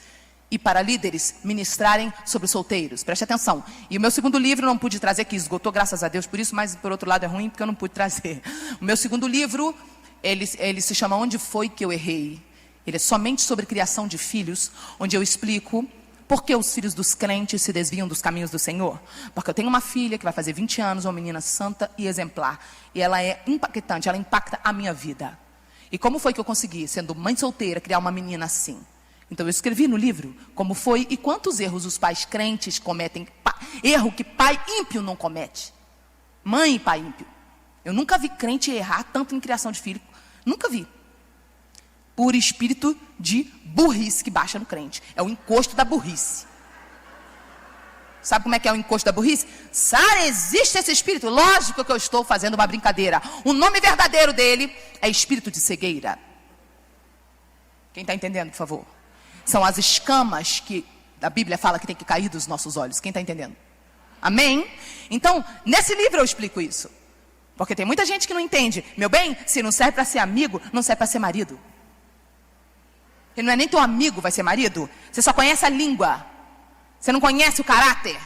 E para líderes ministrarem sobre os solteiros. Preste atenção. E o meu segundo livro não pude trazer, que esgotou, graças a Deus por isso, mas por outro lado é ruim porque eu não pude trazer. O meu segundo livro, ele se chama Onde Foi Que Eu Errei? Ele é somente sobre criação de filhos, onde eu explico por que os filhos dos crentes se desviam dos caminhos do Senhor. Porque eu tenho uma filha que vai fazer 20 anos, uma menina santa e exemplar. E ela é impactante, ela impacta a minha vida. E como foi que eu consegui, sendo mãe solteira, criar uma menina assim? Então eu escrevi no livro como foi e quantos erros os pais crentes cometem. Erro que pai ímpio não comete. Mãe e pai ímpio. Eu nunca vi crente errar tanto em criação de filho. Nunca vi. Por espírito de burrice que baixa no crente. É o encosto da burrice. Sabe como é que é o encosto da burrice? Sara, existe esse espírito? Lógico que eu estou fazendo uma brincadeira. O nome verdadeiro dele é espírito de cegueira. Quem está entendendo, por favor? São as escamas que a Bíblia fala que tem que cair dos nossos olhos. Quem está entendendo? Amém? Então, nesse livro eu explico isso. Porque tem muita gente que não entende. Meu bem, se não serve para ser amigo, não serve para ser marido. Ele não é nem teu amigo, vai ser marido. Você só conhece a língua. Você não conhece o caráter.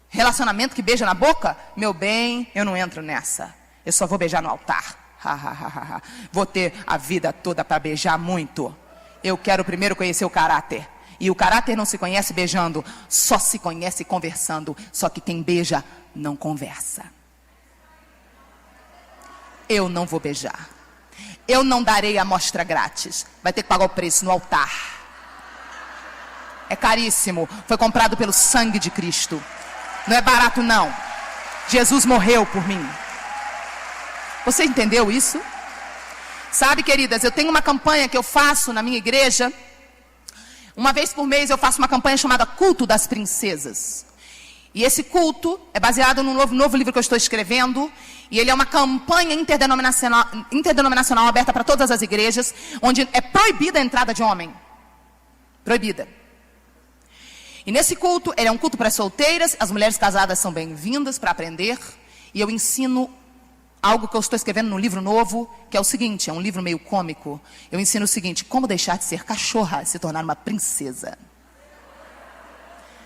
Relacionamento que beija na boca? Meu bem, eu não entro nessa. Eu só vou beijar no altar. Vou ter a vida toda para beijar muito. Eu quero primeiro conhecer o caráter. E o caráter não se conhece beijando, só se conhece conversando. Só que quem beija não conversa. Eu não vou beijar. Eu não darei amostra grátis. Vai ter que pagar o preço no altar. É caríssimo. Foi comprado pelo sangue de Cristo. Não é barato, não. Jesus morreu por mim. Você entendeu isso? Sabe, queridas, eu tenho uma campanha que eu faço na minha igreja. Uma vez por mês eu faço uma campanha chamada Culto das Princesas. E esse culto é baseado num novo livro que eu estou escrevendo. E ele é uma campanha interdenominacional aberta para todas as igrejas, onde é proibida a entrada de homem. Proibida. E nesse culto, ele é um culto para solteiras, as mulheres casadas são bem-vindas para aprender. E eu ensino algo que eu estou escrevendo num livro novo, que é o seguinte, é um livro meio cômico. Eu ensino o seguinte, como deixar de ser cachorra e se tornar uma princesa.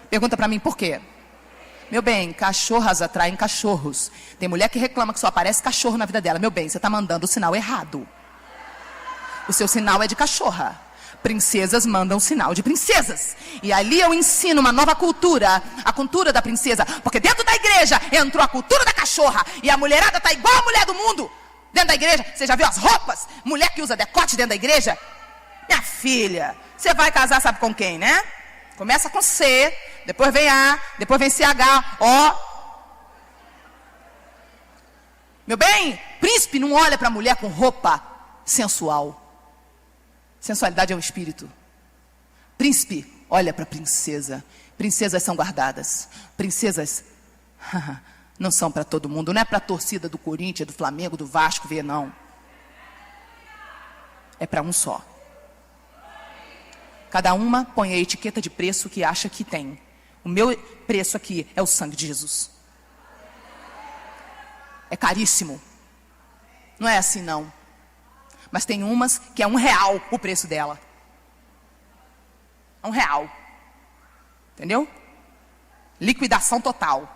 Pergunta para mim, por quê? Meu bem, cachorras atraem cachorros. Tem mulher que reclama que só aparece cachorro na vida dela. Meu bem, você está mandando o sinal errado. O seu sinal é de cachorra. Princesas mandam sinal de princesas. E ali eu ensino uma nova cultura, a cultura da princesa. Porque dentro da igreja entrou a cultura da cachorra. E a mulherada está igual a mulher do mundo. Dentro da igreja, você já viu as roupas? Mulher que usa decote dentro da igreja? Minha filha, você vai casar sabe com quem, né? Começa com C, depois vem A, depois vem CH, O. Meu bem, príncipe não olha para a mulher com roupa sensual. Sensualidade é um espírito. Príncipe olha para a princesa. Princesas são guardadas. Princesas não são para todo mundo. Não é para a torcida do Corinthians, do Flamengo, do Vasco ver, não. É para um só. Cada uma põe a etiqueta de preço que acha que tem. O meu preço aqui é o sangue de Jesus. É caríssimo. Não é assim, não. Mas tem umas que é R$1 o preço dela. R$1. Entendeu? Liquidação total.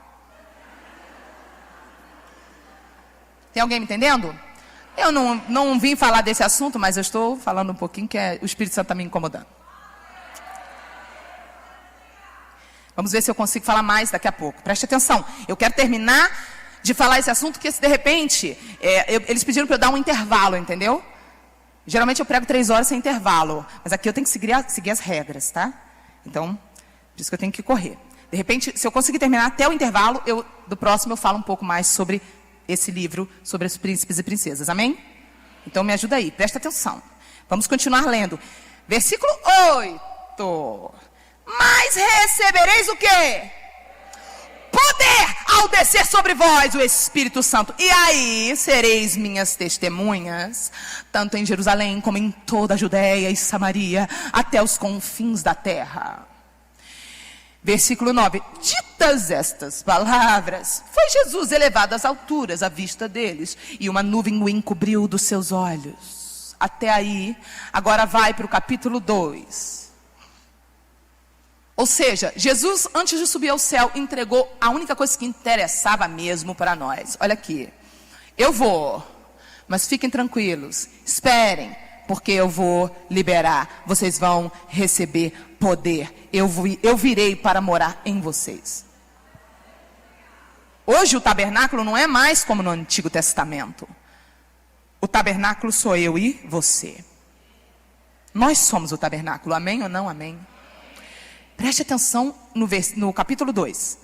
Tem alguém me entendendo? Eu não vim falar desse assunto, mas eu estou falando um pouquinho que o Espírito Santo está me incomodando. Vamos ver se eu consigo falar mais daqui a pouco. Preste atenção. Eu quero terminar de falar esse assunto, porque se de repente, eles pediram para eu dar um intervalo, entendeu? Geralmente eu prego 3 horas sem intervalo. Mas aqui eu tenho que seguir as regras, tá? Então, por isso que eu tenho que correr. De repente, se eu conseguir terminar até o intervalo, do próximo eu falo um pouco mais sobre esse livro, sobre os príncipes e princesas. Amém? Então me ajuda aí, presta atenção. Vamos continuar lendo. Versículo 8. Mas recebereis o quê? Poder ao descer sobre vós o Espírito Santo. E aí sereis minhas testemunhas, tanto em Jerusalém como em toda a Judéia e Samaria, até os confins da terra. Versículo 9. Ditas estas palavras, foi Jesus elevado às alturas à vista deles, e uma nuvem o encobriu dos seus olhos. Até aí, agora vai para o capítulo 2. Ou seja, Jesus, antes de subir ao céu, entregou a única coisa que interessava mesmo para nós. Olha aqui, eu vou, mas fiquem tranquilos, esperem, porque eu vou liberar, vocês vão receber poder, eu virei para morar em vocês. Hoje o tabernáculo não é mais como no Antigo Testamento. O tabernáculo sou eu e você. Nós somos o tabernáculo, amém ou não amém? Preste atenção no capítulo 2.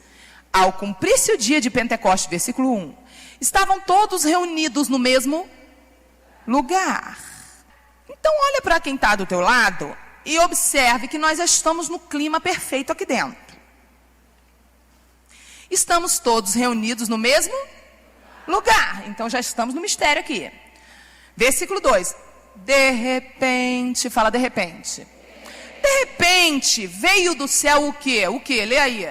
Ao cumprir-se o dia de Pentecostes, versículo 1. Estavam todos reunidos no mesmo lugar. Então olha para quem está do teu lado e observe que nós já estamos no clima perfeito aqui dentro. Estamos todos reunidos no mesmo lugar. Então já estamos no mistério aqui. Versículo 2. De repente, fala de repente. De repente, veio do céu o quê? O quê? Lê aí.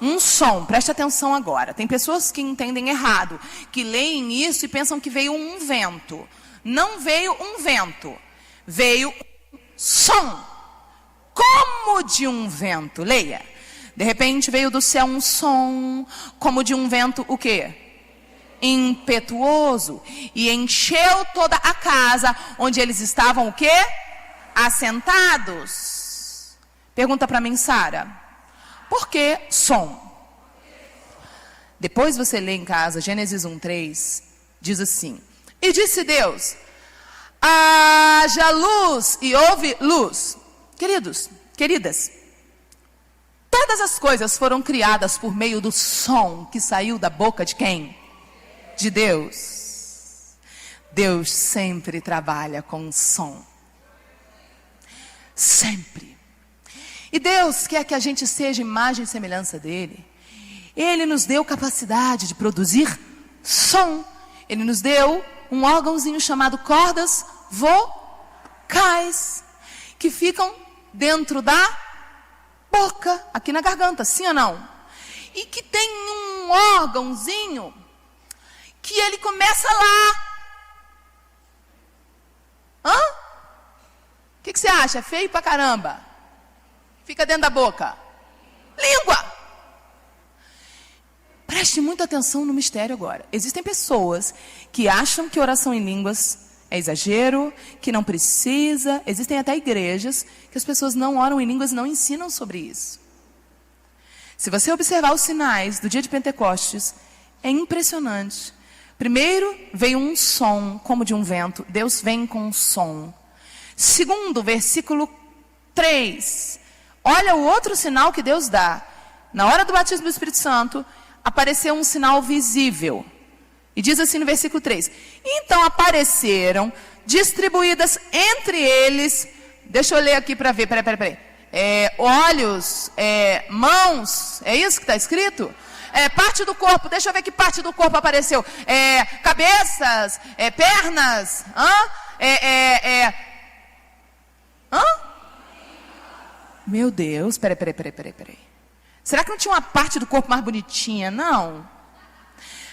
Um som, preste atenção agora. Tem pessoas que entendem errado, que leem isso e pensam que veio um vento. Não veio um vento, veio um som, como de um vento. Leia. De repente veio do céu um som, como de um vento, o quê? Impetuoso. E encheu toda a casa onde eles estavam, o quê? Assentados. Pergunta para mim, Sara. Por que som? Depois você lê em casa, Gênesis 1:3, diz assim: e disse Deus, haja luz, e houve luz. Queridos, queridas, todas as coisas foram criadas por meio do som que saiu da boca de quem? De Deus. Deus sempre trabalha com som. Sempre. E Deus quer que a gente seja imagem e semelhança dele. Ele nos deu capacidade de produzir som. Ele nos deu um órgãozinho chamado cordas vocais, que ficam dentro da boca, aqui na garganta, sim ou não? E que tem um órgãozinho que ele começa lá. Hã? O que você acha? É feio pra caramba. Fica dentro da boca. Língua. Preste muita atenção no mistério agora. Existem pessoas que acham que oração em línguas é exagero, que não precisa. Existem até igrejas que as pessoas não oram em línguas e não ensinam sobre isso. Se você observar os sinais do dia de Pentecostes, é impressionante. Primeiro, veio um som, como de um vento. Deus vem com um som. Segundo, versículo 3. Olha o outro sinal que Deus dá. Na hora do batismo do Espírito Santo, apareceu um sinal visível. E diz assim no versículo 3. Então apareceram, distribuídas entre eles. Deixa eu ler aqui para ver, peraí. Olhos, mãos, é isso que está escrito? Parte do corpo, deixa eu ver que parte do corpo apareceu. Cabeças, pernas, Meu Deus, peraí. Será que não tinha uma parte do corpo mais bonitinha? Não.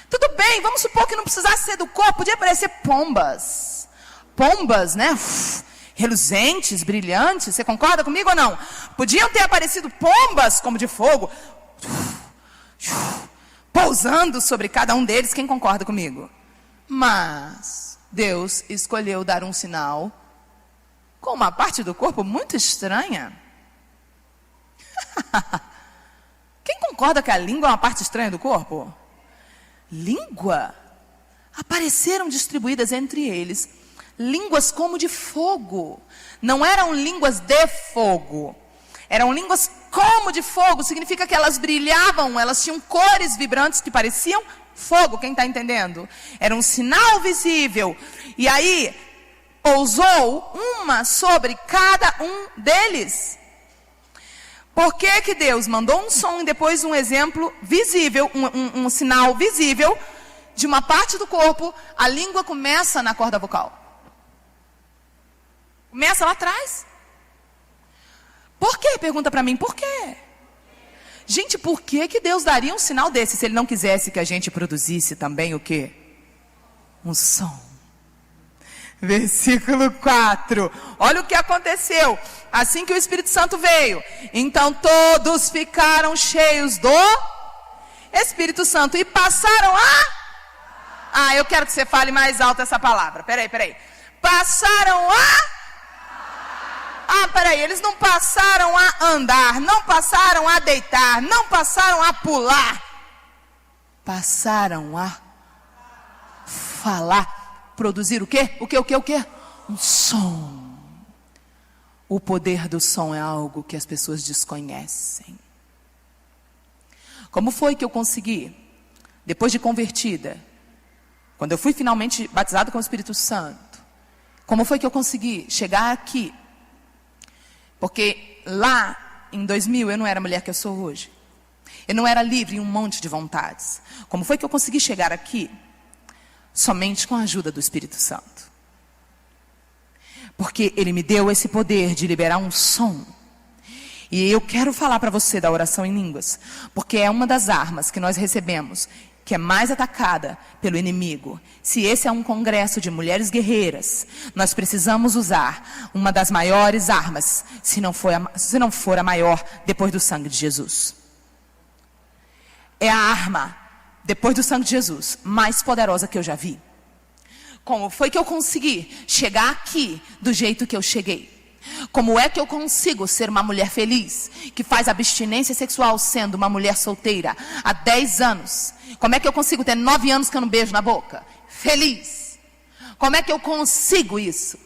Tudo bem, vamos supor que não precisasse ser do corpo, podia aparecer pombas. Pombas, né? Reluzentes, brilhantes, você concorda comigo ou não? Podiam ter aparecido pombas como de fogo, pousando sobre cada um deles, quem concorda comigo? Mas Deus escolheu dar um sinal com uma parte do corpo muito estranha. Quem concorda que a língua é uma parte estranha do corpo? Língua? Apareceram distribuídas entre eles línguas como de fogo. Não eram línguas de fogo. Eram línguas como de fogo. Significa que elas brilhavam, elas tinham cores vibrantes que pareciam fogo. Quem está entendendo? Era um sinal visível. E aí, pousou uma sobre cada um deles. Por que Deus mandou um som e depois um exemplo visível, um sinal visível de uma parte do corpo? A língua começa na corda vocal. Começa lá atrás. Por quê? Pergunta para mim, por quê? Gente, por que Deus daria um sinal desse se Ele não quisesse que a gente produzisse também o quê? Um som. Versículo 4. Olha o que aconteceu. Assim que o Espírito Santo veio, então todos ficaram cheios do Espírito Santo e passaram a... eu quero que você fale mais alto essa palavra. Peraí. Passaram a... eles não passaram a andar, não passaram a deitar, não passaram a pular. Passaram a falar. Produzir o quê? O quê? Um som. O poder do som é algo que as pessoas desconhecem. Como foi que eu consegui, depois de convertida, quando eu fui finalmente batizada com o Espírito Santo, como foi que eu consegui chegar aqui? Porque lá, em 2000, eu não era a mulher que eu sou hoje. Eu não era livre em um monte de vontades. Como foi que eu consegui chegar aqui? Somente com a ajuda do Espírito Santo. Porque Ele me deu esse poder de liberar um som. E eu quero falar para você da oração em línguas. Porque é uma das armas que nós recebemos, que é mais atacada pelo inimigo. Se esse é um congresso de mulheres guerreiras, nós precisamos usar uma das maiores armas, se não for a maior, depois do sangue de Jesus. É a arma, depois do sangue de Jesus, mais poderosa que eu já vi. Como foi que eu consegui chegar aqui do jeito que eu cheguei? Como é que eu consigo ser uma mulher feliz, que faz abstinência sexual sendo uma mulher solteira há 10 anos? Como é que eu consigo ter 9 anos que eu não beijo na boca? Feliz. Como é que eu consigo isso?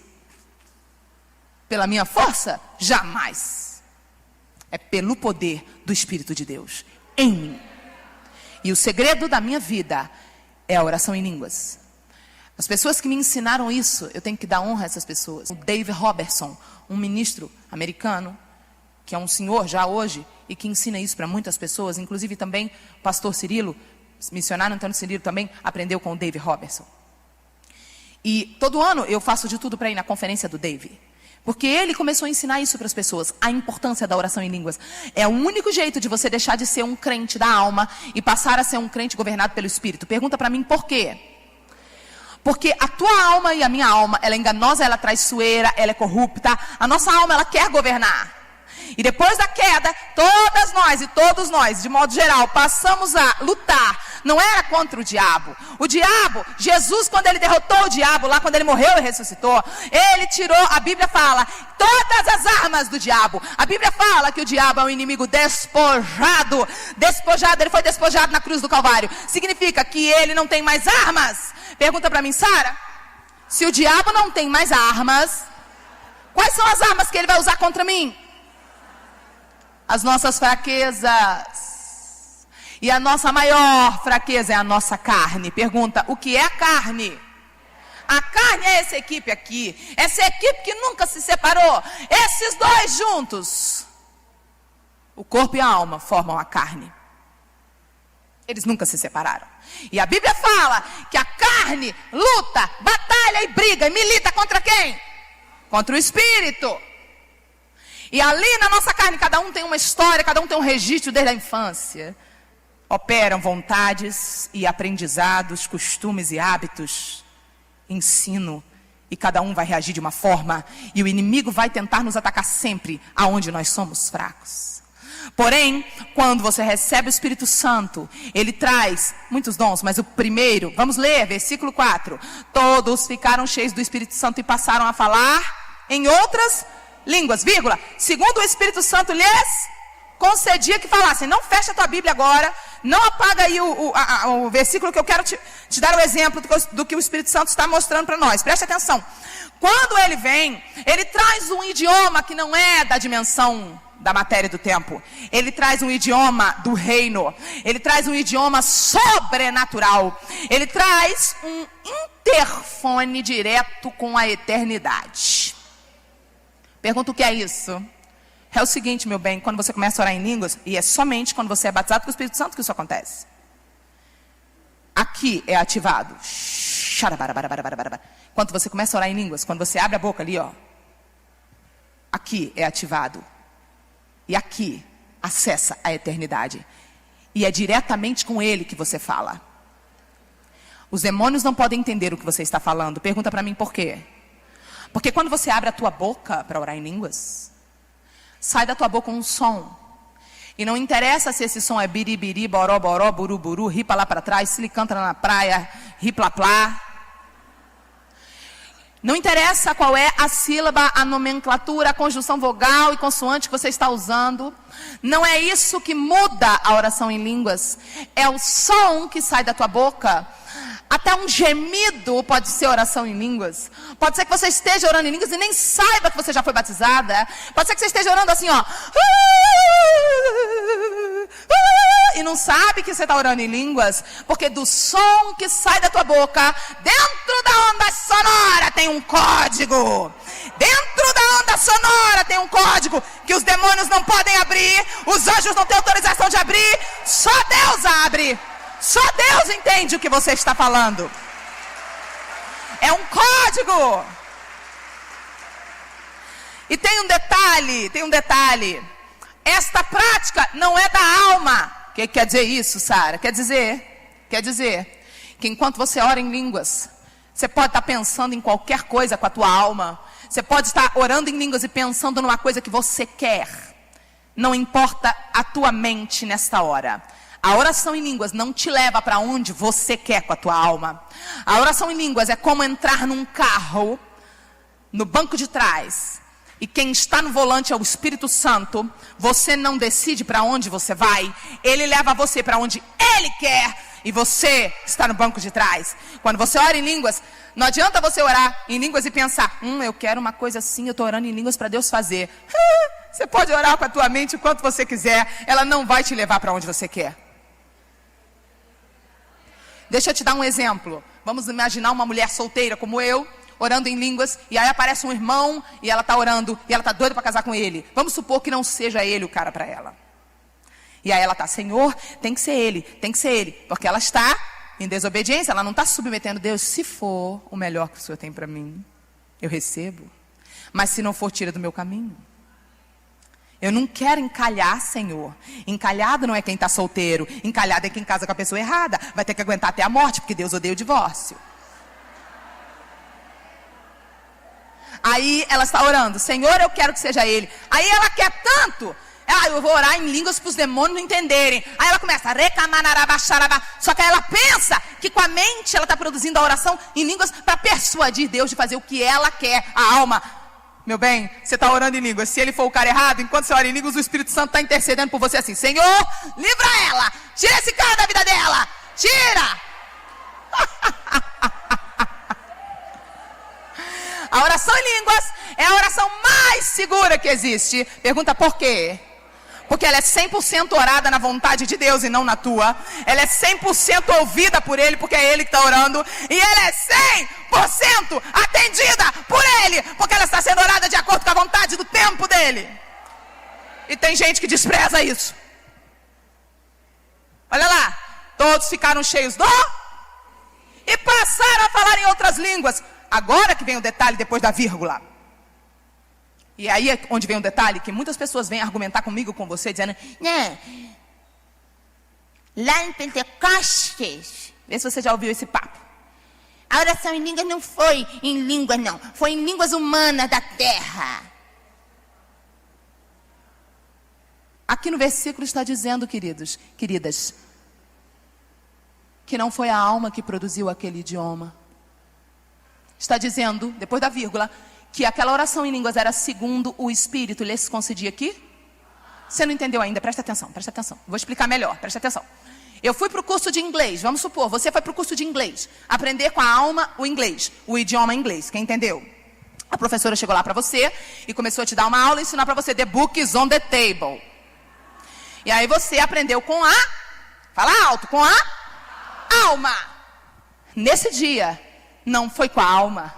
Pela minha força? Jamais. É pelo poder do Espírito de Deus em mim. E o segredo da minha vida é a oração em línguas. As pessoas que me ensinaram isso, eu tenho que dar honra a essas pessoas. O Dave Robertson, um ministro americano, que é um senhor já hoje, e que ensina isso para muitas pessoas, inclusive também o pastor Cirilo, missionário Antônio Cirilo também aprendeu com o Dave Robertson. E todo ano eu faço de tudo para ir na conferência do Dave, Porque ele começou a ensinar isso para as pessoas, a importância da oração em línguas. É o único jeito de você deixar de ser um crente da alma e passar a ser um crente governado pelo Espírito. Pergunta para mim por quê? Porque a tua alma e a minha alma, ela é enganosa, ela é traiçoeira, ela é corrupta. A nossa alma, ela quer governar. E depois da queda, todas nós e todos nós, de modo geral, passamos a lutar. Não era contra o diabo. O diabo, Jesus, quando ele derrotou o diabo, lá quando ele morreu e ressuscitou, ele tirou, a Bíblia fala, todas as armas do diabo. A Bíblia fala que o diabo é um inimigo despojado. Despojado, ele foi despojado na cruz do Calvário. Significa que ele não tem mais armas. Pergunta para mim, Sara, se o diabo não tem mais armas, quais são as armas que ele vai usar contra mim? As nossas fraquezas. E a nossa maior fraqueza é a nossa carne. Pergunta, o que é a carne? A carne é essa equipe aqui. Essa equipe que nunca se separou. Esses dois juntos. O corpo e a alma formam a carne. Eles nunca se separaram. E a Bíblia fala que a carne luta, batalha e briga e milita contra quem? Contra o Espírito. E ali na nossa carne, cada um tem uma história, cada um tem um registro desde a infância. Operam vontades e aprendizados, costumes e hábitos, ensino. E cada um vai reagir de uma forma. E o inimigo vai tentar nos atacar sempre aonde nós somos fracos. Porém, quando você recebe o Espírito Santo, ele traz muitos dons, mas o primeiro, vamos ler, versículo 4. Todos ficaram cheios do Espírito Santo e passaram a falar em outras línguas, vírgula. Segundo o Espírito Santo lhes concedia que falassem. Não fecha a tua Bíblia agora, não apaga aí o versículo que eu quero te dar o exemplo do que o Espírito Santo está mostrando para nós. Preste atenção. Quando ele vem, ele traz um idioma que não é da dimensão da matéria do tempo. Ele traz um idioma do reino. Ele traz um idioma sobrenatural. Ele traz um interfone direto com a eternidade. Pergunta o que é isso? É o seguinte, meu bem, quando você começa a orar em línguas, e é somente quando você é batizado com o Espírito Santo que isso acontece. Aqui é ativado. Quando você começa a orar em línguas, quando você abre a boca ali, ó. Aqui é ativado. E aqui acessa a eternidade. E é diretamente com ele que você fala. Os demônios não podem entender o que você está falando. Pergunta para mim por quê? Porque quando você abre a tua boca para orar em línguas, sai da tua boca um som. E não interessa se esse som é biribiri, boró, boró, buru, buru, ripa lá para trás, se ele canta na praia, riplá, plá. Não interessa qual é a sílaba, a nomenclatura, a conjunção vogal e consoante que você está usando. Não é isso que muda a oração em línguas. É o som que sai da tua boca. Até um gemido pode ser oração em línguas. Pode ser que você esteja orando em línguas e nem saiba que você já foi batizada. Pode ser que você esteja orando assim, ó. E não sabe que você está orando em línguas. Porque do som que sai da tua boca, dentro da onda sonora tem um código. Dentro da onda sonora tem um código que os demônios não podem abrir. Os anjos não têm autorização de abrir. Só Deus abre. Só Deus entende o que você está falando. É um código. E tem um detalhe. Esta prática não é da alma. O que quer dizer isso, Sara? Quer dizer que enquanto você ora em línguas, você pode estar pensando em qualquer coisa com a tua alma. Você pode estar orando em línguas e pensando numa coisa que você quer. Não importa a tua mente nesta hora. A oração em línguas não te leva para onde você quer com a tua alma. A oração em línguas é como entrar num carro, no banco de trás, e quem está no volante é o Espírito Santo. Você não decide para onde você vai, ele leva você para onde ele quer, e você está no banco de trás. Quando você ora em línguas, não adianta você orar em línguas e pensar, eu quero uma coisa assim, eu estou orando em línguas para Deus fazer. Você pode orar com a tua mente o quanto você quiser, ela não vai te levar para onde você quer. Deixa eu te dar um exemplo. Vamos imaginar uma mulher solteira como eu, orando em línguas, e aí aparece um irmão, e ela está orando, e ela está doida para casar com ele. Vamos supor que não seja ele o cara para ela. E aí ela está, Senhor, tem que ser ele, porque ela está em desobediência, ela não está submetendo Deus. Se for o melhor que o Senhor tem para mim, eu recebo. Mas se não for, tira do meu caminho. Eu não quero encalhar, Senhor. Encalhado não é quem está solteiro. Encalhado é quem casa com a pessoa errada. Vai ter que aguentar até a morte, porque Deus odeia o divórcio. Aí ela está orando. Senhor, eu quero que seja ele. Aí ela quer tanto. Eu vou orar em línguas para os demônios não entenderem. Aí ela começa. Só que aí ela pensa que com a mente ela está produzindo a oração em línguas para persuadir Deus de fazer o que ela quer. A alma. Meu bem, você está orando em línguas. Se ele for o cara errado, enquanto você ora em línguas, o Espírito Santo está intercedendo por você assim. Senhor, livra ela. Tira esse cara da vida dela. Tira. A oração em línguas é a oração mais segura que existe. Pergunta por quê? Porque ela é 100% orada na vontade de Deus e não na tua. Ela é 100% ouvida por Ele, porque é Ele que está orando. E ela é 100% atendida por Ele, porque ela está sendo orada de acordo com a vontade do tempo dEle. E tem gente que despreza isso. Olha lá. Todos ficaram cheios e passaram a falar em outras línguas. Agora que vem o detalhe depois da vírgula. E aí é onde vem o detalhe, que muitas pessoas vêm argumentar comigo, com você, dizendo, né, lá em Pentecostes, vê se você já ouviu esse papo. A oração em línguas não foi em línguas, não. Foi em línguas humanas da terra. Aqui no versículo está dizendo, queridos, queridas, que não foi a alma que produziu aquele idioma. Está dizendo, depois da vírgula, que aquela oração em línguas era segundo o Espírito lhes concedia aqui? Você não entendeu ainda? Presta atenção, presta atenção. Vou explicar melhor, presta atenção. Eu fui para o curso de inglês, vamos supor, você foi para o curso de inglês. Aprender com a alma o inglês, o idioma inglês, quem entendeu? A professora chegou lá para você e começou a te dar uma aula e ensinar para você the book is on the table. E aí você aprendeu com fala alto, com a alma. Nesse dia, não foi com a alma.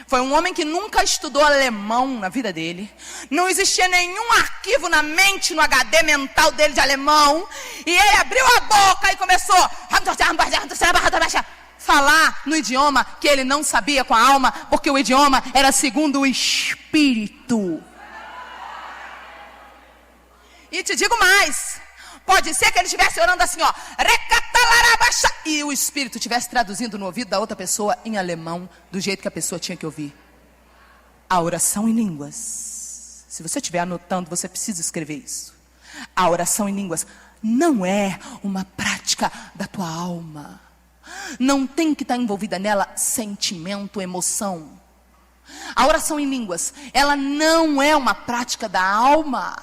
Foi um homem que nunca estudou alemão na vida dele. Não existia nenhum arquivo na mente, no HD mental dele de alemão. E ele abriu a boca e começou a falar no idioma que ele não sabia com a alma, porque o idioma era segundo o Espírito. E te digo mais. Pode ser que ele estivesse orando assim, ó. E o Espírito estivesse traduzindo no ouvido da outra pessoa em alemão, do jeito que a pessoa tinha que ouvir. A oração em línguas. Se você estiver anotando, você precisa escrever isso. A oração em línguas não é uma prática da tua alma. Não tem que estar envolvida nela sentimento, emoção. A oração em línguas, ela não é uma prática da alma.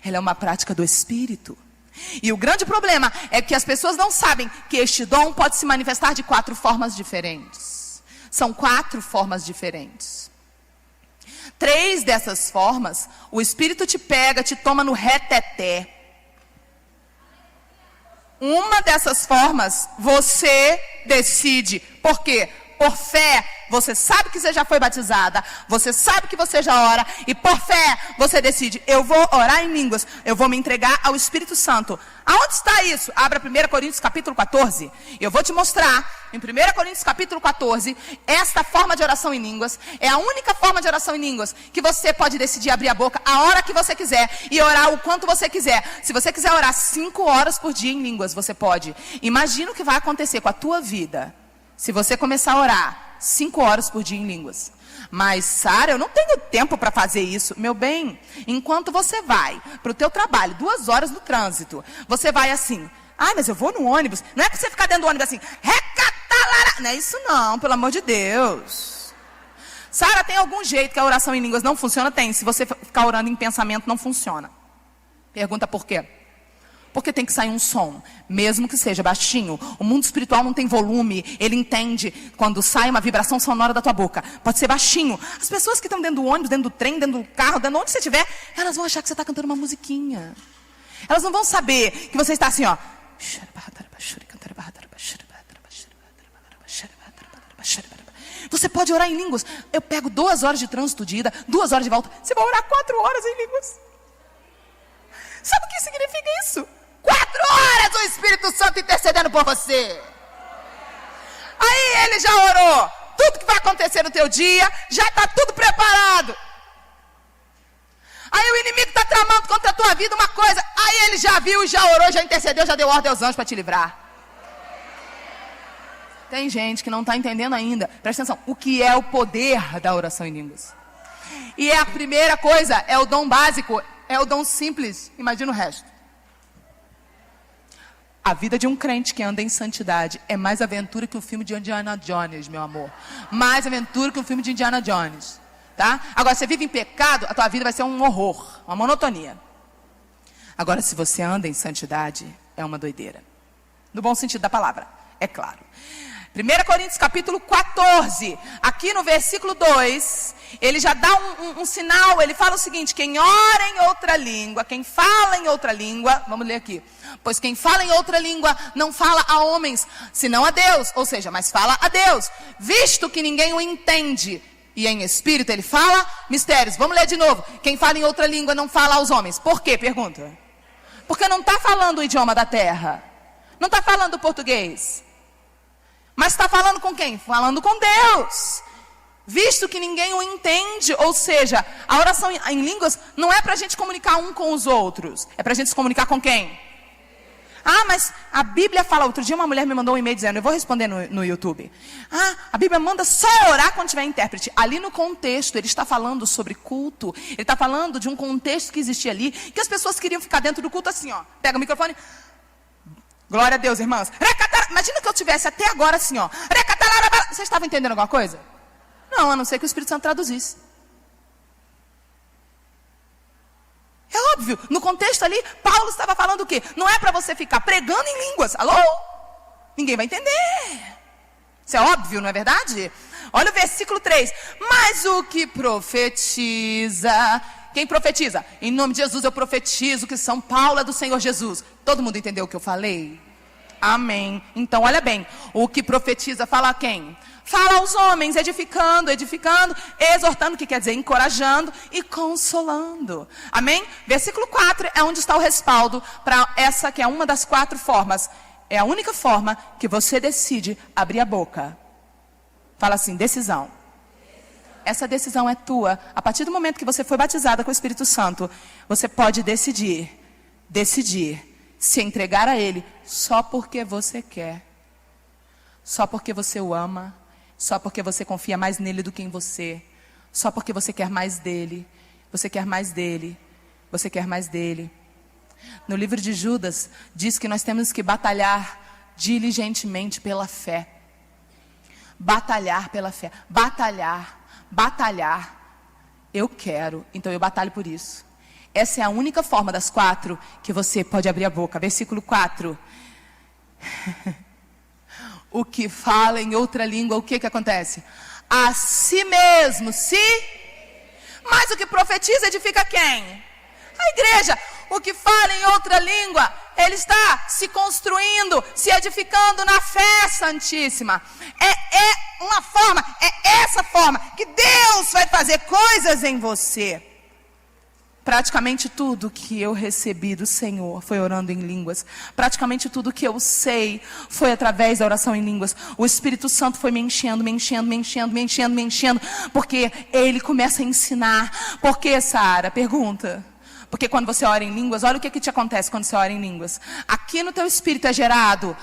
Ela é uma prática do Espírito. E o grande problema é que as pessoas não sabem que este dom pode se manifestar de 4 formas diferentes. São 4 formas diferentes. 3 dessas formas, o Espírito te pega, te toma no reteté. Uma dessas formas, você decide. Por quê? Por fé, você sabe que você já foi batizada, você sabe que você já ora, e por fé, você decide, eu vou orar em línguas, eu vou me entregar ao Espírito Santo. Aonde está isso? Abra 1 Coríntios capítulo 14, eu vou te mostrar, em 1 Coríntios capítulo 14, esta forma de oração em línguas, é a única forma de oração em línguas, que você pode decidir abrir a boca a hora que você quiser, e orar o quanto você quiser. Se você quiser orar 5 horas por dia em línguas, você pode. Imagina o que vai acontecer com a tua vida, se você começar a orar 5 horas por dia em línguas. Mas, Sara, eu não tenho tempo para fazer isso. Meu bem, enquanto você vai para o teu trabalho, 2 horas no trânsito, você vai assim, mas eu vou no ônibus. Não é para você ficar dentro do ônibus assim, não é isso não, pelo amor de Deus. Sara, tem algum jeito que a oração em línguas não funciona? Tem. Se você ficar orando em pensamento, não funciona. Pergunta por quê? Porque tem que sair um som, mesmo que seja baixinho. O mundo espiritual não tem volume. Ele entende quando sai uma vibração sonora da tua boca. Pode ser baixinho. As pessoas que estão dentro do ônibus, dentro do trem, dentro do carro, dentro de onde você estiver, elas vão achar que você está cantando uma musiquinha. Elas não vão saber que você está assim, ó. Você pode orar em línguas. Eu pego 2 horas de trânsito de ida, 2 horas de volta. Você vai orar 4 horas em línguas. Sabe o que significa isso? 4 horas o Espírito Santo intercedendo por você. Aí ele já orou. Tudo que vai acontecer acontecer no teu dia, já está tudo preparado. Aí o inimigo está tramando contra a tua vida uma coisa, aí ele já viu, já orou, já intercedeu, já deu ordem aos anjos para te livrar. Tem gente que não está entendendo ainda. Presta atenção, o que é o poder da oração em línguas? E é a primeira coisa, é o dom básico, é o dom simples, imagina o resto. A vida de um crente que anda em santidade é mais aventura que o filme de Indiana Jones, meu amor. Mais aventura que o filme de Indiana Jones, tá? Agora, você vive em pecado, a tua vida vai ser um horror, uma monotonia. Agora, se você anda em santidade, é uma doideira. No bom sentido da palavra, é claro. 1 Coríntios capítulo 14, aqui no versículo 2, ele já dá um sinal, ele fala o seguinte: quem ora em outra língua, quem fala em outra língua, vamos ler aqui. Pois quem fala em outra língua não fala a homens, senão a Deus, ou seja, mas fala a Deus, visto que ninguém o entende. E em espírito ele fala mistérios. Vamos ler de novo. Quem fala em outra língua não fala aos homens. Por quê? Pergunta. Porque não está falando o idioma da terra, não está falando português. Mas está falando com quem? Falando com Deus. Visto que ninguém o entende. Ou seja, a oração em línguas não é para a gente comunicar um com os outros. É para a gente se comunicar com quem? Ah, mas a Bíblia fala. Outro dia uma mulher me mandou um e-mail dizendo, eu vou responder no YouTube. Ah, a Bíblia manda só orar quando tiver intérprete. Ali no contexto, ele está falando sobre culto. Ele está falando de um contexto que existia ali, que as pessoas queriam ficar dentro do culto assim, ó. Pega o microfone. Glória a Deus, irmãs. Imagina que eu tivesse até agora assim, ó. Vocês estavam entendendo alguma coisa? Não, a não ser que o Espírito Santo traduzisse. É óbvio, no contexto ali, Paulo estava falando o quê? Não é para você ficar pregando em línguas. Alô? Ninguém vai entender. Isso é óbvio, não é verdade? Olha o versículo 3. Mas o que profetiza... Quem profetiza? Em nome de Jesus eu profetizo que São Paulo é do Senhor Jesus. Todo mundo entendeu o que eu falei? Amém. Então olha bem, o que profetiza fala a quem? Fala aos homens, edificando, exortando, que quer dizer encorajando e consolando. Amém? Versículo 4 é onde está o respaldo para essa que é uma das 4 formas. É a única forma que você decide abrir a boca. Fala assim, decisão. Essa decisão é tua. A partir do momento que você foi batizada com o Espírito Santo, você pode decidir se entregar a Ele só porque você quer. Só porque você o ama. Só porque você confia mais nele do que em você. Só porque você quer mais dele. Você quer mais dele. Você quer mais dele. No livro de Judas, diz que nós temos que batalhar diligentemente pela fé. Batalhar pela fé. Batalhar, eu quero, então eu batalho por isso. Essa é a única forma das 4 que você pode abrir a boca. Versículo 4. O que fala em outra língua, o que acontece? A si mesmo, mas o que profetiza edifica quem? A igreja. O que fala em outra língua, ele está se construindo, se edificando na fé santíssima. É uma forma, é essa forma que Deus vai fazer coisas em você. Praticamente tudo que eu recebi do Senhor foi orando em línguas. Praticamente tudo que eu sei foi através da oração em línguas. O Espírito Santo foi me enchendo, porque Ele começa a ensinar. Por que, Sara? Pergunta. Porque quando você ora em línguas, olha o que te acontece quando você ora em línguas. Aqui no teu espírito é gerado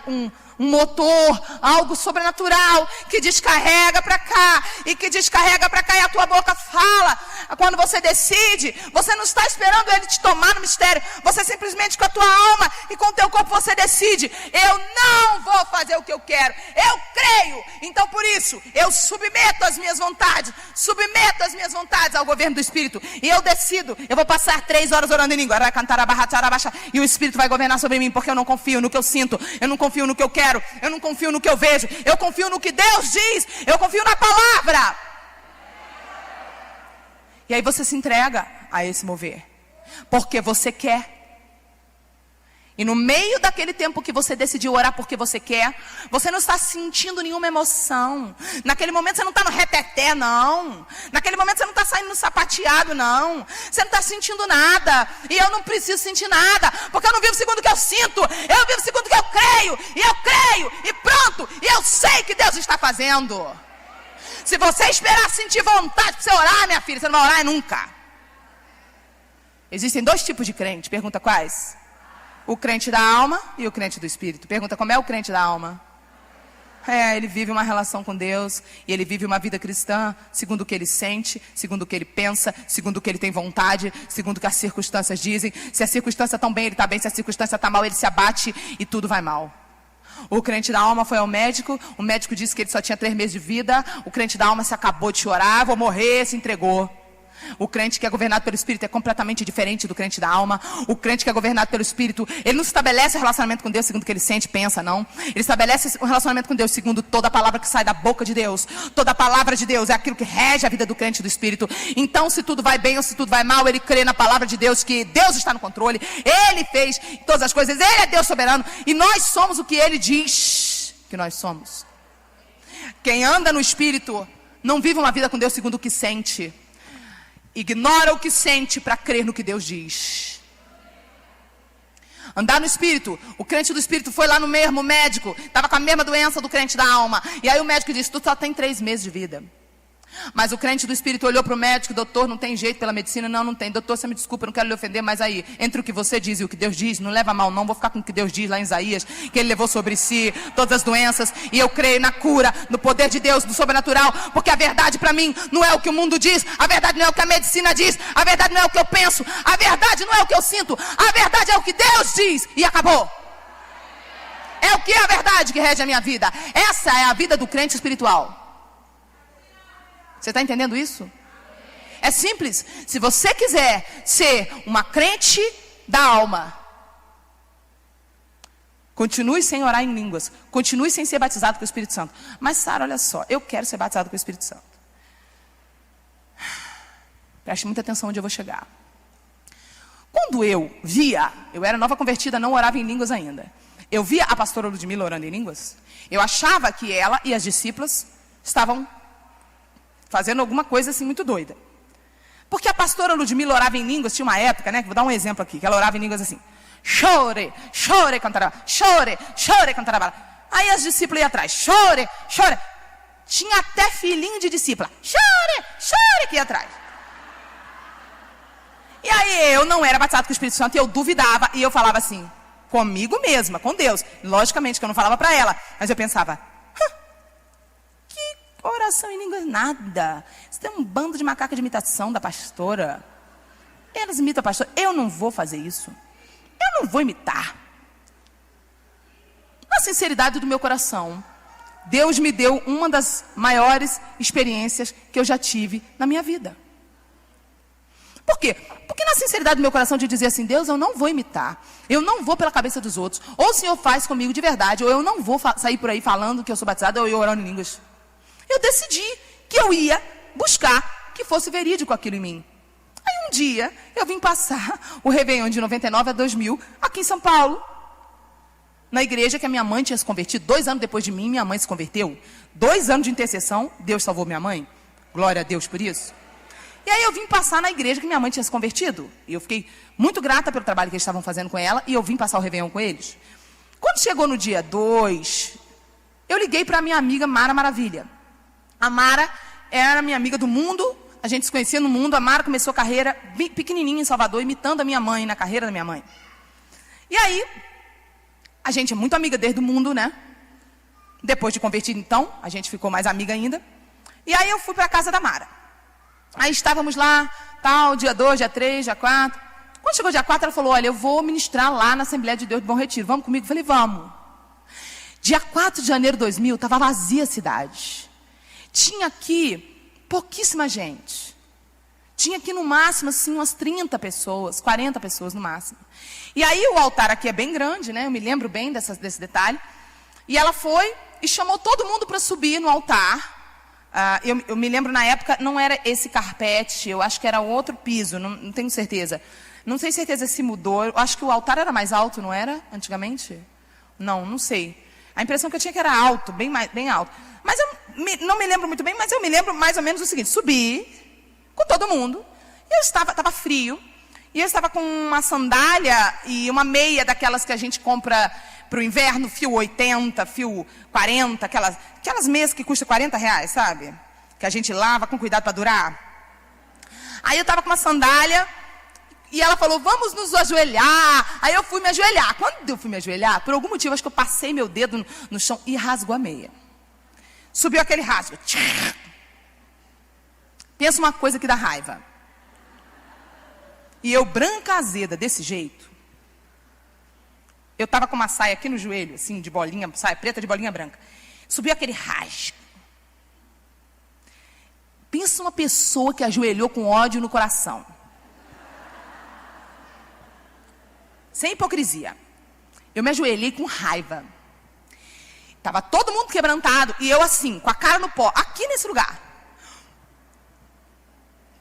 um motor, algo sobrenatural, que descarrega para cá, e a tua boca fala. Quando você decide, você não está esperando ele te tomar no mistério, você simplesmente com a tua alma e com o teu corpo você decide, eu não vou fazer o que eu quero, eu creio, então por isso, eu submeto as minhas vontades ao governo do Espírito, e eu decido, eu vou passar 3 horas orando em língua, e o Espírito vai governar sobre mim, porque eu não confio no que eu sinto, eu não confio no que eu quero, eu não confio no que eu vejo, eu confio no que Deus diz, eu confio na palavra. E aí você se entrega a esse mover, porque você quer. E no meio daquele tempo que você decidiu orar porque você quer, você não está sentindo nenhuma emoção. Naquele momento você não está no reteté, não. Naquele momento você não está saindo no sapateado, não. Você não está sentindo nada. E eu não preciso sentir nada, porque eu não vivo segundo o que eu sinto. Eu vivo segundo o que eu creio. E eu creio, e pronto. E eu sei que Deus está fazendo. Se você esperar sentir vontade para você orar, minha filha, você não vai orar nunca. Existem 2 tipos de crente. Pergunta quais? O crente da alma e o crente do espírito. Pergunta como é o crente da alma. Ele vive uma relação com Deus e ele vive uma vida cristã segundo o que ele sente, segundo o que ele pensa, segundo o que ele tem vontade, segundo o que as circunstâncias dizem. Se a circunstância está bem, ele está bem. Se a circunstância está mal, ele se abate e tudo vai mal. O crente da alma foi ao médico, o médico disse que ele só tinha 3 meses de vida. O crente da alma se acabou de chorar, vou morrer, se entregou. O crente que é governado pelo Espírito é completamente diferente do crente da alma. O crente que é governado pelo Espírito, ele não estabelece um relacionamento com Deus segundo o que ele sente e pensa, não. Ele estabelece um relacionamento com Deus segundo toda a palavra que sai da boca de Deus. Toda a palavra de Deus é aquilo que rege a vida do crente do Espírito. Então, se tudo vai bem ou se tudo vai mal, ele crê na palavra de Deus, que Deus está no controle. Ele fez todas as coisas, ele é Deus soberano. E nós somos o que ele diz que nós somos. Quem anda no Espírito não vive uma vida com Deus segundo o que sente. Ignora o que sente para crer no que Deus diz. Andar no Espírito. O crente do Espírito foi lá no mesmo médico. Estava com a mesma doença do crente da alma. E aí o médico disse, tu só tem 3 meses de vida. Mas o crente do Espírito olhou para o médico, doutor, não tem jeito pela medicina? Não tem. Doutor, você me desculpa, eu não quero lhe ofender, mas aí, entre o que você diz e o que Deus diz, não leva mal não, vou ficar com o que Deus diz lá em Isaías, que ele levou sobre si todas as doenças, e eu creio na cura, no poder de Deus, no sobrenatural, porque a verdade para mim não é o que o mundo diz, a verdade não é o que a medicina diz, a verdade não é o que eu penso, a verdade não é o que eu sinto, a verdade é o que Deus diz, e acabou. É o que é a verdade que rege a minha vida. Essa é a vida do crente espiritual. Você está entendendo isso? É simples. Se você quiser ser uma crente da alma, continue sem orar em línguas. Continue sem ser batizado com o Espírito Santo. Mas, Sara, olha só. Eu quero ser batizado com o Espírito Santo. Preste muita atenção onde eu vou chegar. Quando eu era nova convertida, não orava em línguas ainda. Eu via a pastora Ludmila orando em línguas. Eu achava que ela e as discípulas estavam fazendo alguma coisa assim muito doida. Porque a pastora Ludmila orava em línguas, tinha uma época, né? Vou dar um exemplo aqui, que ela orava em línguas assim. Chore, chore, cantarabala. Chore, chore, cantarabala. Aí as discípulas iam atrás. Chore, chore. Tinha até filhinho de discípula. Chore, chore, que ia atrás. E aí eu não era batizado com o Espírito Santo e eu duvidava. E eu falava assim, comigo mesma, com Deus. Logicamente que eu não falava para ela. Mas eu pensava, oração em línguas, nada. Isso tem um bando de macaca de imitação da pastora. Elas imitam a pastora. Eu não vou fazer isso. Eu não vou imitar. Na sinceridade do meu coração, Deus me deu uma das maiores experiências que eu já tive na minha vida. Por quê? Porque na sinceridade do meu coração de dizer assim, Deus, eu não vou imitar. Eu não vou pela cabeça dos outros. Ou o Senhor faz comigo de verdade, ou eu não vou sair por aí falando que eu sou batizado, ou eu orando em línguas. Eu decidi que eu ia buscar que fosse verídico aquilo em mim. Aí um dia, eu vim passar o Réveillon de 99 a 2000, aqui em São Paulo. Na igreja que a minha mãe tinha se convertido. 2 anos depois de mim, minha mãe se converteu. 2 anos de intercessão, Deus salvou minha mãe. Glória a Deus por isso. E aí eu vim passar na igreja que minha mãe tinha se convertido. E eu fiquei muito grata pelo trabalho que eles estavam fazendo com ela. E eu vim passar o Réveillon com eles. Quando chegou no dia 2, eu liguei para a minha amiga Mara Maravilha. A Mara era minha amiga do mundo, a gente se conhecia no mundo. A Mara começou a carreira pequenininha em Salvador, imitando a minha mãe, na carreira da minha mãe. E aí, a gente é muito amiga desde o mundo, né? Depois de convertido, então, a gente ficou mais amiga ainda. E aí eu fui para a casa da Mara. Aí estávamos lá, tal, dia 2, dia 3, dia 4. Quando chegou dia 4, ela falou, olha, eu vou ministrar lá na Assembleia de Deus de Bom Retiro. Vamos comigo? Eu falei, vamos. Dia 4 de janeiro de 2000, estava vazia a cidade. Tinha aqui pouquíssima gente. Tinha aqui no máximo assim umas 30 pessoas, 40 pessoas no máximo. E aí o altar aqui é bem grande, né? Eu me lembro bem desse detalhe. E ela foi e chamou todo mundo para subir no altar. Eu me lembro na época, não era esse carpete, eu acho que era outro piso, não tenho certeza. Não tenho certeza se mudou. Eu acho que o altar era mais alto, não era? Antigamente? Não sei. A impressão que eu tinha que era alto, bem alto. Mas eu não me lembro muito bem, mas eu me lembro mais ou menos o seguinte. Subi com todo mundo. E eu estava frio. E eu estava com uma sandália e uma meia daquelas que a gente compra para o inverno, fio 80, fio 40, aquelas meias que custam R$40, sabe? que a gente lava com cuidado para durar. Aí eu estava com uma sandália e ela falou, vamos nos ajoelhar. Aí eu fui me ajoelhar. Quando eu fui me ajoelhar, por algum motivo, acho que eu passei meu dedo no chão e rasgou a meia. Subiu aquele rasgo. Pensa uma coisa que dá raiva. E eu, branca azeda, desse jeito. Eu estava com uma saia aqui no joelho, assim, de bolinha, saia preta de bolinha branca. Subiu aquele rasgo. Pensa uma pessoa que ajoelhou com ódio no coração. Sem hipocrisia. Eu me ajoelhei com raiva. Estava todo mundo quebrantado e eu assim, com a cara no pó, aqui nesse lugar.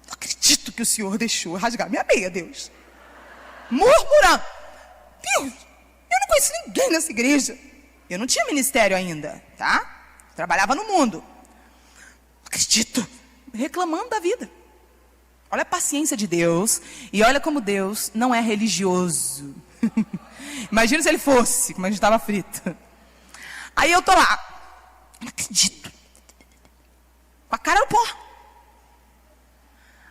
Não acredito que o Senhor deixou rasgar minha meia, Deus. Murmurando. Deus, eu não conheci ninguém nessa igreja. Eu não tinha ministério ainda, tá? Trabalhava no mundo. Não acredito. Reclamando da vida. Olha a paciência de Deus. E olha como Deus não é religioso. Imagina se ele fosse, como a gente estava frito. Aí eu tô lá. Não acredito. Com a cara no pó.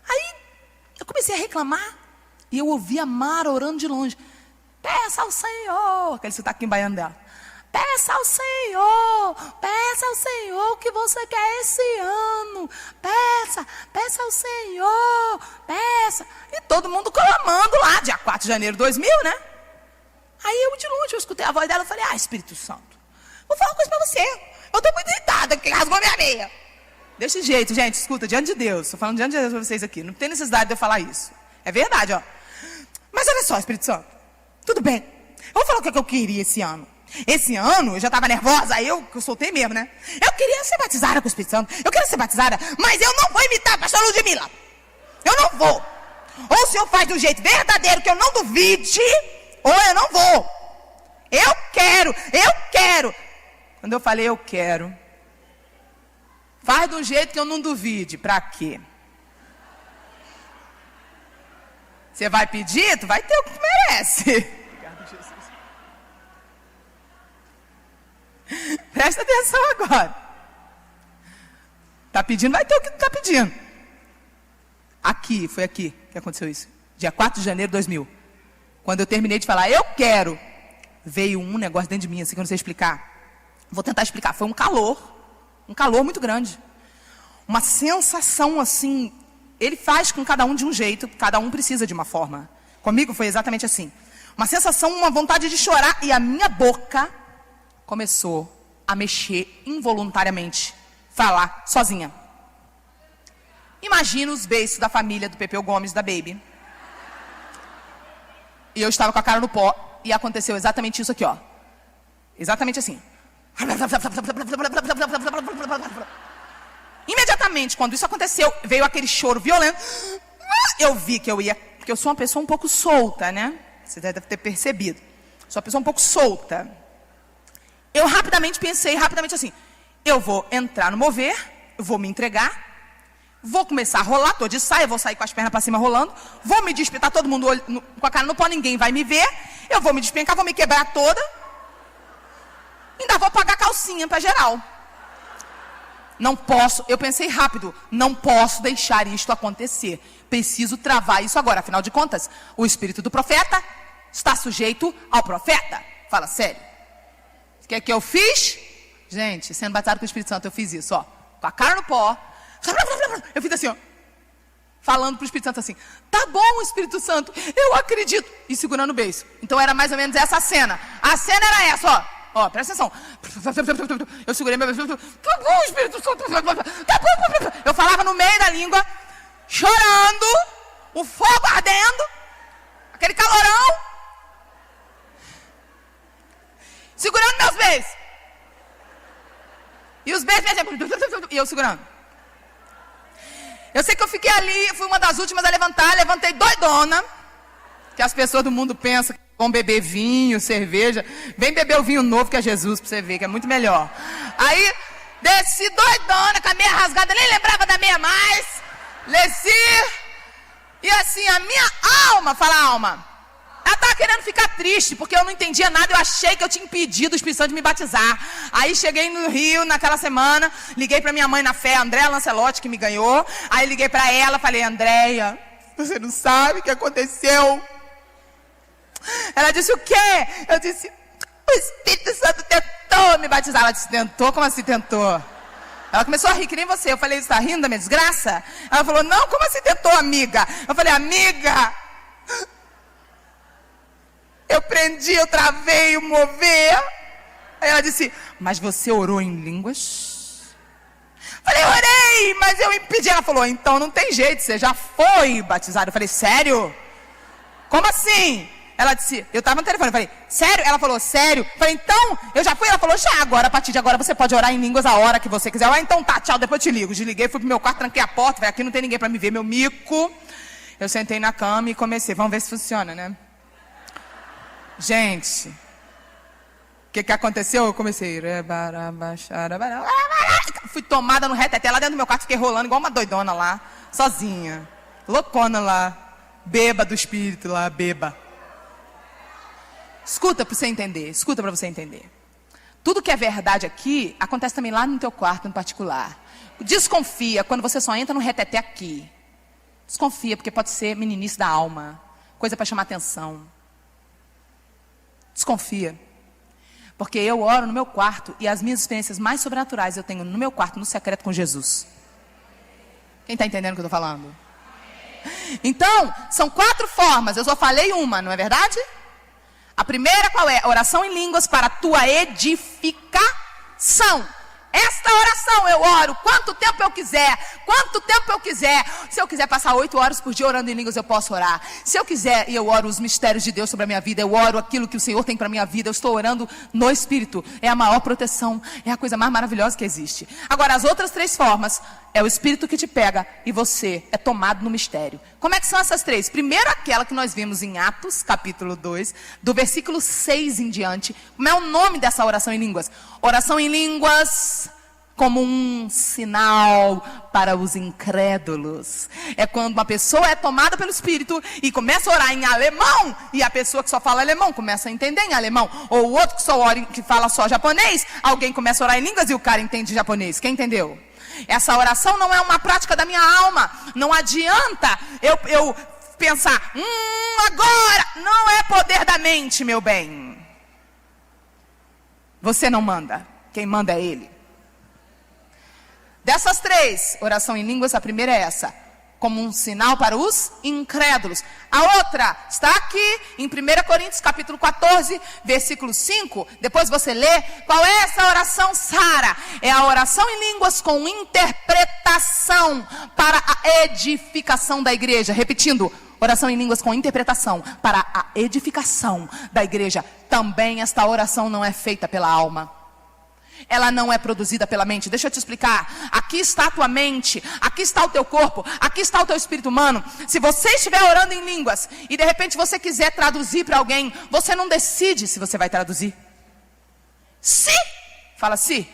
Aí eu comecei a reclamar. E eu ouvi a Mara orando de longe. Peça ao Senhor. Aquele sotaque baiano dela. Peça ao Senhor o que você quer esse ano. Peça ao Senhor, peça. E todo mundo clamando lá, dia 4 de janeiro de 2000, né? Aí eu de longe, eu escutei a voz dela e falei, Espírito Santo, vou falar uma coisa pra você. Eu tô muito irritada, porque rasgou minha meia. Desse jeito, gente, escuta, diante de Deus. Estou falando diante de Deus pra vocês aqui. Não tem necessidade de eu falar isso. É verdade, ó. Mas olha só, Espírito Santo, tudo bem. Eu vou falar o que eu queria esse ano. Esse ano, eu já estava nervosa, eu soltei mesmo, né? Eu queria ser batizada com o Espírito Santo. Eu quero ser batizada, mas eu não vou imitar a pastora Ludmila. Eu não vou. Ou o senhor faz de um jeito verdadeiro, que eu não duvide, ou eu não vou. Eu quero. Quando eu falei eu quero, faz de um jeito que eu não duvide. Pra quê? Você vai pedir, tu vai ter o que tu merece. Presta atenção agora. Tá pedindo, vai ter o que tu tá pedindo. Foi aqui que aconteceu isso. Dia 4 de janeiro de 2000. Quando eu terminei de falar, eu quero, veio um negócio dentro de mim, assim, que eu não sei explicar. Vou tentar explicar. Foi um calor muito grande. Uma sensação assim, ele faz com cada um de um jeito, cada um precisa de uma forma. Comigo foi exatamente assim. Uma sensação, uma vontade de chorar, e a minha boca começou a mexer involuntariamente, falar sozinha. Imagina os beiços da família do Pepeu Gomes, da Baby. E eu estava com a cara no pó, e aconteceu exatamente isso aqui, ó. Exatamente assim. Imediatamente, quando isso aconteceu, veio aquele choro violento. Eu vi que eu ia... Porque eu sou uma pessoa um pouco solta, né? Você deve ter percebido. Sou uma pessoa um pouco solta. Eu rapidamente pensei, assim, eu vou entrar no mover, eu vou me entregar, vou começar a rolar, tô de saia, vou sair com as pernas para cima rolando, vou me despencar, todo mundo com a cara no pó, ninguém vai me ver, eu vou me despencar, vou me quebrar toda, ainda vou pagar calcinha para geral. Não posso, eu pensei rápido, não posso deixar isto acontecer, preciso travar isso agora, afinal de contas, o espírito do profeta está sujeito ao profeta. Fala sério. O que é que eu fiz? Gente, sendo batizado com o Espírito Santo, eu fiz isso, ó. Com a cara no pó. Eu fiz assim, ó. Falando pro Espírito Santo assim. Tá bom, Espírito Santo, eu acredito. E segurando o beiço. Então era mais ou menos essa cena. A cena era essa, ó. Ó, presta atenção. Eu segurei meu beijo. Tá bom, Espírito Santo. Tá bom. Eu falava no meio da língua. Chorando. O fogo ardendo. Aquele calorão. Segurando meus beijos. E os beijos e eu segurando. Eu sei que eu fiquei ali, fui uma das últimas a levantar, levantei doidona. Que as pessoas do mundo pensam que vão beber vinho, cerveja. Vem beber o vinho novo que é Jesus, pra você ver, que é muito melhor. Aí, desci doidona, com a meia rasgada, nem lembrava da meia mais. Desci. E assim, a minha alma, fala alma, ela tá querendo ficar triste, porque eu não entendia nada, eu achei que eu tinha impedido o Espírito Santo de me batizar. Aí cheguei no Rio, naquela semana, liguei para minha mãe na fé, Andréa Lancelotti, que me ganhou. Aí liguei para ela, falei, Andréia, você não sabe o que aconteceu? Ela disse, o quê? Eu disse, o Espírito Santo tentou me batizar. Ela disse, tentou? Como assim tentou? Ela começou a rir que nem você. Eu falei, você está rindo da minha desgraça? Ela falou, não, como assim tentou, amiga? Eu falei, amiga, eu prendi, eu travei o mover. Aí ela disse, mas você orou em línguas? Falei, orei, mas eu impedi. Ela falou, então não tem jeito, você já foi batizado. Eu falei, sério? Como assim? Ela disse, eu estava no telefone, eu falei, sério? Ela falou, sério? Eu falei, então, eu já fui? Ela falou, já, agora, a partir de agora você pode orar em línguas a hora que você quiser. Ah, então tá, tchau, depois eu te ligo. Desliguei, fui pro meu quarto, tranquei a porta, falei, aqui não tem ninguém para me ver, meu mico. Eu sentei na cama e comecei, vamos ver se funciona, né? Gente, o que aconteceu? Eu comecei, fui tomada no reteté, lá dentro do meu quarto, fiquei rolando igual uma doidona lá, sozinha, loucona lá, beba do espírito lá, beba. Escuta para você entender, escuta para você entender. Tudo que é verdade aqui, acontece também lá no teu quarto, no particular. Desconfia quando você só entra no reteté aqui. Desconfia, porque pode ser meninice da alma, coisa para chamar atenção. Desconfia. Porque eu oro no meu quarto e as minhas experiências mais sobrenaturais eu tenho no meu quarto, no secreto com Jesus. Quem está entendendo o que eu estou falando? Então, são 4 formas, eu só falei uma, não é verdade? A primeira qual é? Oração em línguas para a tua edificação. Esta oração eu oro quanto tempo eu quiser, quanto tempo eu quiser. Se eu quiser passar 8 horas por dia orando em línguas, eu posso orar. Se eu quiser, eu oro os mistérios de Deus sobre a minha vida, eu oro aquilo que o Senhor tem para a minha vida, eu estou orando no Espírito. É a maior proteção, é a coisa mais maravilhosa que existe. Agora, as outras 3 formas, é o Espírito que te pega e você é tomado no mistério. Como é que são essas 3? Primeiro, aquela que nós vimos em Atos, capítulo 2, do versículo 6 em diante. Como é o nome dessa oração em línguas? Oração em línguas como um sinal para os incrédulos. É quando uma pessoa é tomada pelo Espírito e começa a orar em alemão, e a pessoa que só fala alemão começa a entender em alemão. Ou o outro que fala só japonês, alguém começa a orar em línguas e o cara entende japonês. Quem entendeu? Essa oração não é uma prática da minha alma. Não adianta eu pensar, agora, não é poder da mente, meu bem. Você não manda, quem manda é Ele. Dessas 3, oração em línguas, a primeira é essa, como um sinal para os incrédulos. A outra está aqui em 1 Coríntios capítulo 14, versículo 5. Depois você lê. Qual é essa oração, Sara? É a oração em línguas com interpretação para a edificação da igreja. Repetindo, oração em línguas com interpretação para a edificação da igreja. Também esta oração não é feita pela alma. Ela não é produzida pela mente. Deixa eu te explicar. Aqui está a tua mente, aqui está o teu corpo, aqui está o teu espírito humano. Se você estiver orando em línguas e de repente você quiser traduzir para alguém, você não decide se você vai traduzir. Fala se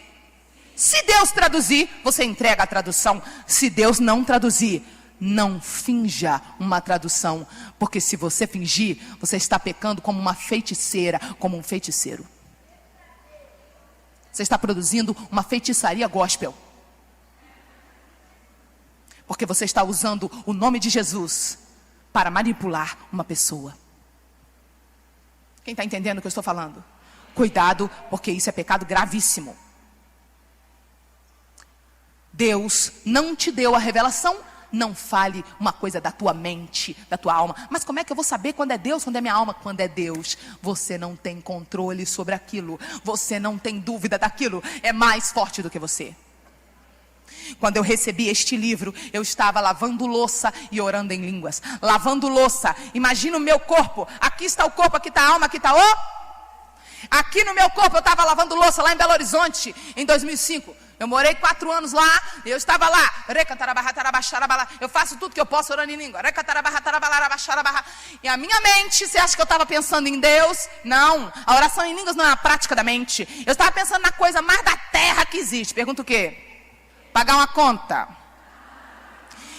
Deus traduzir, você entrega a tradução. Se Deus não traduzir, não finja uma tradução, porque se você fingir, você está pecando como uma feiticeira, como um feiticeiro. Você está produzindo uma feitiçaria gospel. Porque você está usando o nome de Jesus para manipular uma pessoa. Quem está entendendo o que eu estou falando? Cuidado, porque isso é pecado gravíssimo. Deus não te deu a revelação. Não fale uma coisa da tua mente, da tua alma. Mas como é que eu vou saber quando é Deus, quando é minha alma? Quando é Deus, você não tem controle sobre aquilo. Você não tem dúvida daquilo. É mais forte do que você. Quando eu recebi este livro, eu estava lavando louça e orando em línguas. Lavando louça. Imagina o meu corpo. Aqui está o corpo, aqui está a alma, aqui está Aqui no meu corpo, eu estava lavando louça lá em Belo Horizonte, em 2005. Eu morei 4 anos lá, eu estava lá. Eu faço tudo que eu posso orando em língua. E a minha mente, você acha que eu estava pensando em Deus? Não, a oração em línguas não é uma prática da mente. Eu estava pensando na coisa mais da terra que existe. Pergunta o quê? Pagar uma conta.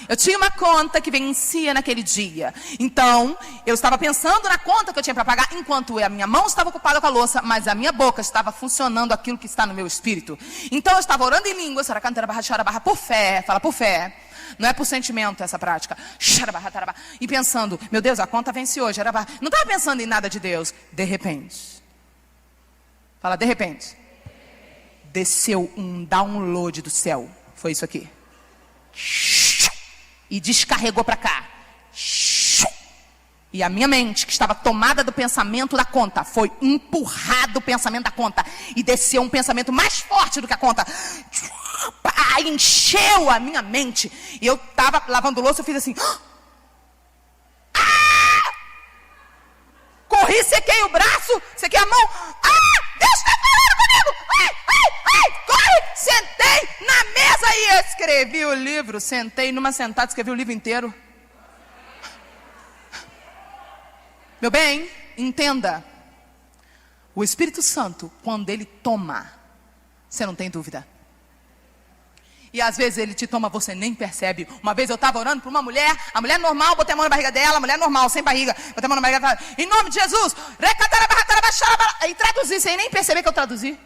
Eu tinha uma conta que vencia naquele dia. Então, eu estava pensando na conta que eu tinha para pagar, enquanto a minha mão estava ocupada com a louça, mas a minha boca estava funcionando aquilo que está no meu espírito. Então, eu estava orando em línguas, por fé, fala por fé. Não é por sentimento essa prática. E pensando, meu Deus, a conta vence hoje. Não estava pensando em nada de Deus. De repente. Fala, de repente. Desceu um download do céu. Foi isso aqui. E descarregou para cá. E a minha mente, que estava tomada do pensamento da conta, foi empurrado o pensamento da conta. E desceu um pensamento mais forte do que a conta. Encheu a minha mente. E eu estava lavando louça, eu fiz assim. Corri, sequei o braço, sequei a mão. Deus está falando comigo. Corre. Sentei na mesa e escrevi o livro. Sentei numa sentada, escrevi o livro inteiro. Meu bem, entenda. O Espírito Santo, quando ele toma, você não tem dúvida. E às vezes ele te toma, você nem percebe. Uma vez eu estava orando para uma mulher, a mulher normal, botei a mão na barriga dela, a mulher normal, sem barriga, botei a mão na barriga dela, em nome de Jesus, e traduzi, sem nem perceber que eu traduzi.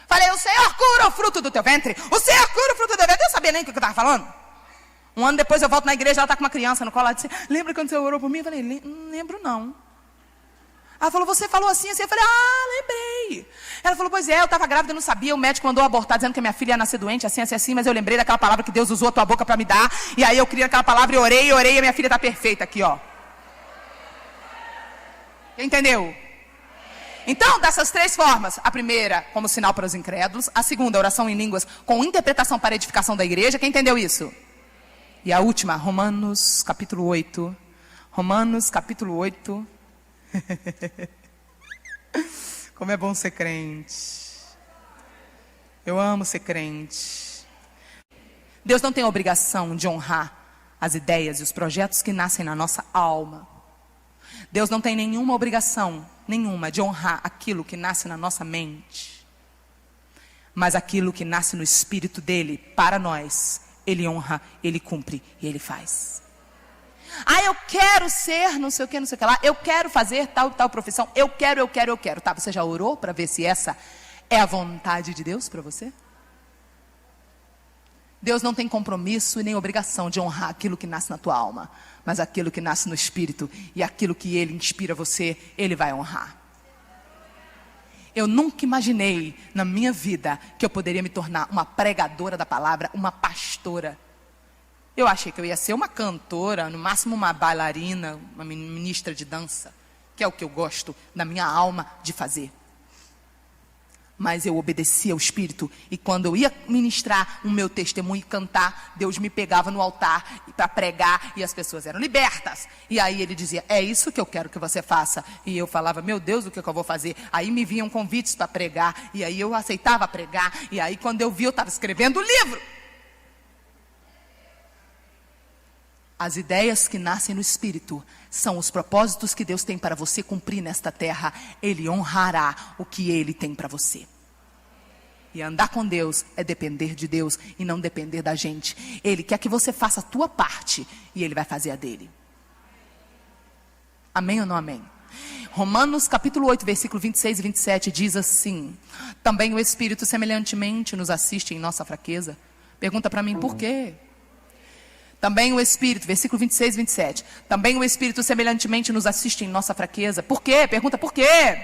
Falei, o Senhor cura o fruto do teu ventre, o Senhor cura o fruto do teu ventre. Eu não sabia nem o que eu estava falando. Um ano depois eu volto na igreja, ela está com uma criança no colo, ela disse, lembra quando você orou por mim? Eu falei, não lembro não. Ela falou, você falou assim, assim. Eu falei, lembrei. Ela falou, pois é, eu estava grávida, eu não sabia. O médico mandou abortar, dizendo que a minha filha ia nascer doente, assim, assim, assim. Mas eu lembrei daquela palavra que Deus usou a tua boca para me dar. E aí eu criei aquela palavra e orei, e a minha filha está perfeita aqui, ó. Entendeu? Então, dessas três formas. A primeira, como sinal para os incrédulos. A segunda, oração em línguas com interpretação para a edificação da igreja. Quem entendeu isso? E a última, Romanos capítulo 8. Romanos capítulo 8. Como é bom ser crente. Eu amo ser crente. Deus não tem a obrigação de honrar as ideias e os projetos que nascem na nossa alma. Deus não tem nenhuma obrigação, nenhuma, de honrar aquilo que nasce na nossa mente. Mas aquilo que nasce no espírito dele, para nós, ele honra, ele cumpre e ele faz. Eu quero ser não sei o que lá. Eu quero fazer tal e tal profissão. Eu quero. Tá, você já orou para ver se essa é a vontade de Deus para você? Deus não tem compromisso e nem obrigação de honrar aquilo que nasce na tua alma. Mas aquilo que nasce no espírito e aquilo que ele inspira você, ele vai honrar. Eu nunca imaginei na minha vida que eu poderia me tornar uma pregadora da palavra, uma pastora. Eu achei que eu ia ser uma cantora, no máximo uma bailarina, uma ministra de dança, que é o que eu gosto da minha alma de fazer. Mas eu obedecia ao Espírito, e quando eu ia ministrar o meu testemunho e cantar, Deus me pegava no altar para pregar, e as pessoas eram libertas. E aí ele dizia, é isso que eu quero que você faça. E eu falava, meu Deus, o que eu vou fazer? Aí me vinham convites para pregar, e aí eu aceitava pregar, e aí quando eu vi, eu estava escrevendo o livro. As ideias que nascem no Espírito são os propósitos que Deus tem para você cumprir nesta terra. Ele honrará o que Ele tem para você. E andar com Deus é depender de Deus e não depender da gente. Ele quer que você faça a tua parte e Ele vai fazer a dele. Amém ou não amém? Romanos capítulo 8, versículo 26 e 27 diz assim: também o Espírito semelhantemente nos assiste em nossa fraqueza. Pergunta para mim, por quê? Também o Espírito, versículo 26 e 27. Também o Espírito semelhantemente nos assiste em nossa fraqueza. Por quê? Pergunta por quê?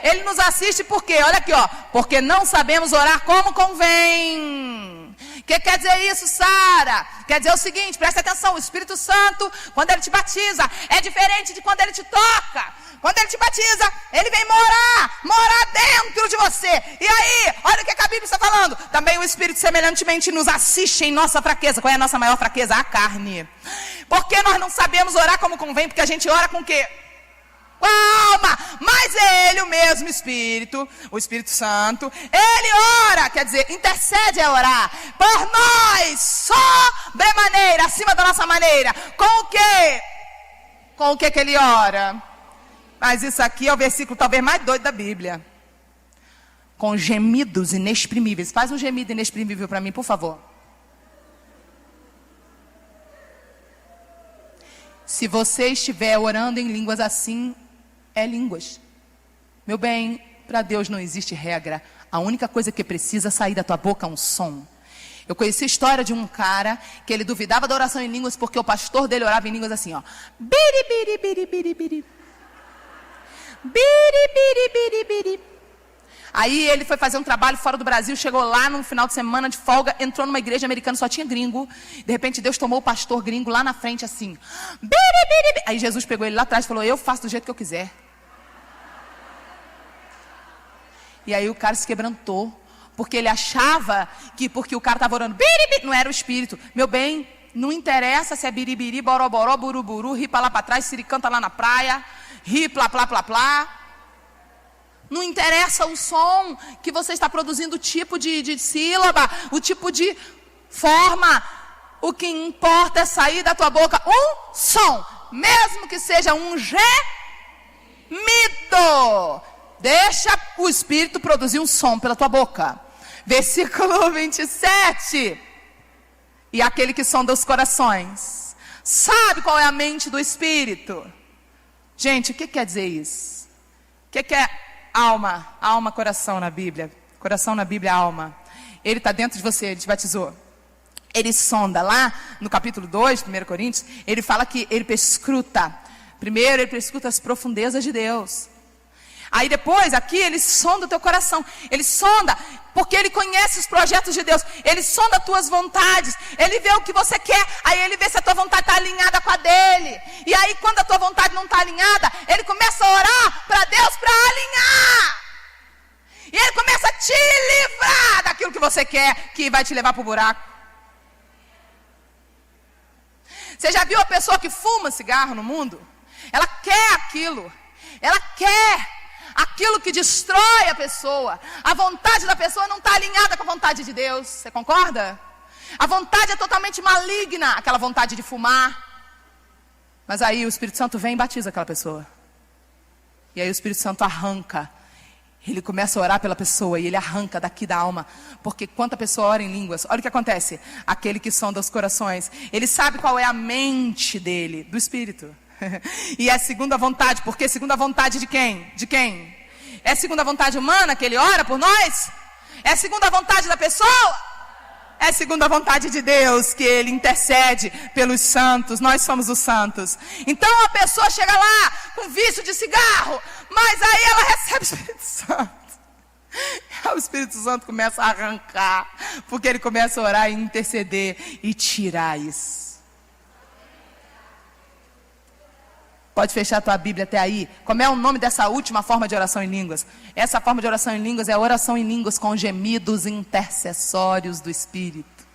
Ele nos assiste por quê? Olha aqui, ó. Porque não sabemos orar como convém. O que quer dizer isso, Sara? Quer dizer o seguinte, presta atenção. O Espírito Santo, quando Ele te batiza, é diferente de quando Ele te toca. Quando Ele te batiza, Ele vem morar dentro de você. E aí, olha o que a Bíblia está falando. Também o Espírito semelhantemente nos assiste em nossa fraqueza. Qual é a nossa maior fraqueza? A carne. Porque nós não sabemos orar como convém, porque a gente ora com o quê? Com a alma. Mas Ele, o mesmo Espírito, o Espírito Santo, Ele ora, quer dizer, intercede a orar por nós, sobremaneira, acima da nossa maneira. Com o quê? Com o que Ele ora? Mas isso aqui é o versículo talvez mais doido da Bíblia. Com gemidos inexprimíveis. Faz um gemido inexprimível para mim, por favor. Se você estiver orando em línguas assim, é línguas. Meu bem, para Deus não existe regra. A única coisa que precisa sair da tua boca é um som. Eu conheci a história de um cara que ele duvidava da oração em línguas porque o pastor dele orava em línguas assim, ó. Biri, biri, biri, biri, biri. Biri, biri, biri, biri. Aí ele foi fazer um trabalho fora do Brasil, chegou lá num final de semana de folga, entrou numa igreja americana, só tinha gringo. De repente Deus tomou o pastor gringo lá na frente assim. Biri, biri, biri. Aí Jesus pegou ele lá atrás e falou, eu faço do jeito que eu quiser. E aí o cara se quebrantou, porque ele achava que porque o cara estava orando, biribiri, não era o espírito. Meu bem, não interessa se é biribiri, boroboró, buruburu, ri pra lá pra trás, siricanta lá na praia, ri plá, plá, plá, plá. Não interessa o som que você está produzindo, o tipo de sílaba, o tipo de forma. O que importa é sair da tua boca um som, mesmo que seja um gemido. Deixa o Espírito produzir um som pela tua boca. Versículo 27. E aquele que sonda os corações sabe qual é a mente do Espírito. Gente, o que quer dizer isso? O que é alma? Alma, coração na Bíblia. Coração na Bíblia, alma. Ele está dentro de você, ele te batizou. Ele sonda lá no capítulo 2, 1 Coríntios. Ele fala que ele perscruta. Primeiro ele perscruta as profundezas de Deus. Aí depois, aqui, ele sonda o teu coração. Ele sonda, porque ele conhece os projetos de Deus. Ele sonda as tuas vontades. Ele vê o que você quer. Aí ele vê se a tua vontade está alinhada com a dele. E aí, quando a tua vontade não está alinhada, ele começa a orar para Deus para alinhar. E ele começa a te livrar daquilo que você quer, que vai te levar para o buraco. Você já viu a pessoa que fuma cigarro no mundo? Ela quer aquilo. Ela quer aquilo que destrói a pessoa. A vontade da pessoa não está alinhada com a vontade de Deus. Você concorda? A vontade é totalmente maligna, aquela vontade de fumar. Mas aí o Espírito Santo vem e batiza aquela pessoa. E aí o Espírito Santo arranca. Ele começa a orar pela pessoa e ele arranca daqui da alma. Porque quando a pessoa ora em línguas, olha o que acontece. Aquele que sonda os corações, ele sabe qual é a mente dele, do Espírito. E é segunda vontade, porque segunda vontade de quem? De quem? É segunda vontade humana que ele ora por nós? É segunda vontade da pessoa? É segunda vontade de Deus que ele intercede pelos santos. Nós somos os santos. Então a pessoa chega lá com vício de cigarro, mas aí ela recebe o Espírito Santo. O Espírito Santo começa a arrancar, porque ele começa a orar e interceder e tirar isso. Pode fechar a tua Bíblia até aí. Como é o nome dessa última forma de oração em línguas? Essa forma de oração em línguas é a oração em línguas com gemidos intercessórios do Espírito.